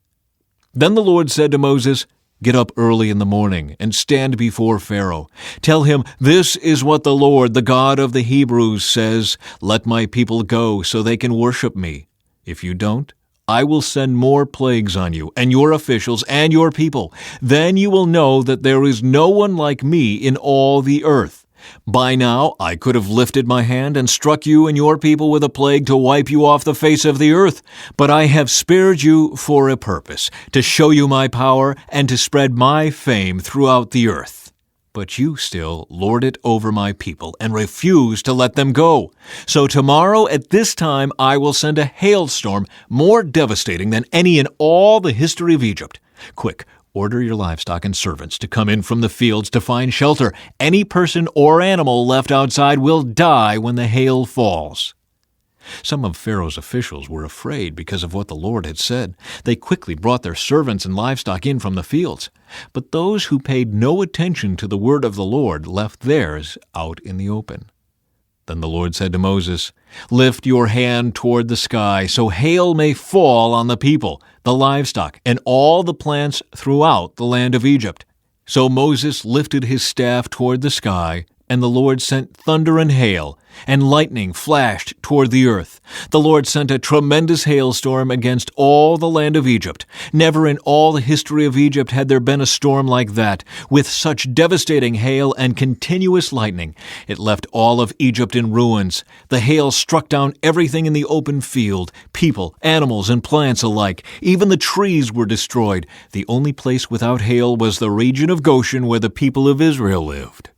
Then the Lord said to Moses, "Get up early in the morning and stand before Pharaoh. Tell him, 'This is what the Lord, the God of the Hebrews, says: Let my people go so they can worship me. If you don't, I will send more plagues on you and your officials and your people. Then you will know that there is no one like me in all the earth. By now I could have lifted my hand and struck you and your people with a plague to wipe you off the face of the earth. But I have spared you for a purpose, to show you my power and to spread my fame throughout the earth. But you still lord it over my people and refuse to let them go. So tomorrow at this time I will send a hailstorm more devastating than any in all the history of Egypt. Quick, order your livestock and servants to come in from the fields to find shelter. Any person or animal left outside will die when the hail falls." Some of Pharaoh's officials were afraid because of what the Lord had said. They quickly brought their servants and livestock in from the fields. But those who paid no attention to the word of the Lord left theirs out in the open. Then the Lord said to Moses, "Lift your hand toward the sky, so hail may fall on the people, the livestock, and all the plants throughout the land of Egypt." So Moses lifted his staff toward the sky, and the Lord sent thunder and hail, and lightning flashed toward the earth. The Lord sent a tremendous hailstorm against all the land of Egypt. Never in all the history of Egypt had there been a storm like that, with such devastating hail and continuous lightning. It left all of Egypt in ruins. The hail struck down everything in the open field, people, animals, and plants alike. Even the trees were destroyed. The only place without hail was the region of Goshen where the people of Israel lived.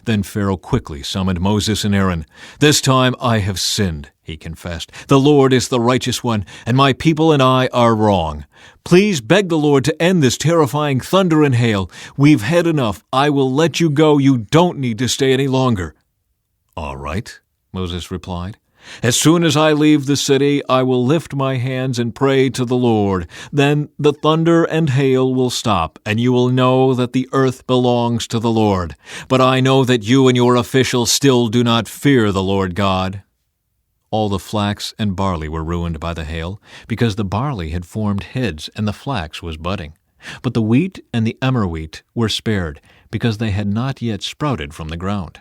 Then Pharaoh quickly summoned Moses and Aaron. "This time I have sinned," he confessed. "The Lord is the righteous one, and my people and I are wrong. Please beg the Lord to end this terrifying thunder and hail. We've had enough. I will let you go. You don't need to stay any longer." "All right," Moses replied. "As soon as I leave the city, I will lift my hands and pray to the Lord. Then the thunder and hail will stop, and you will know that the earth belongs to the Lord. But I know that you and your officials still do not fear the Lord God." All the flax and barley were ruined by the hail, because the barley had formed heads and the flax was budding. But the wheat and the emmer wheat were spared, because they had not yet sprouted from the ground.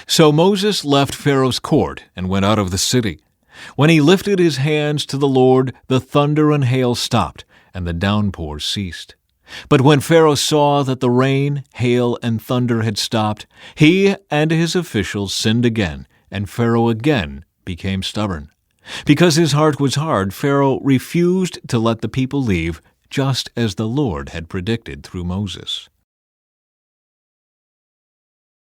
So Moses left Pharaoh's court and went out of the city. When he lifted his hands to the Lord, the thunder and hail stopped, and the downpour ceased. But when Pharaoh saw that the rain, hail, and thunder had stopped, he and his officials sinned again, and Pharaoh again became stubborn. Because his heart was hard, Pharaoh refused to let the people leave, just as the Lord had predicted through Moses.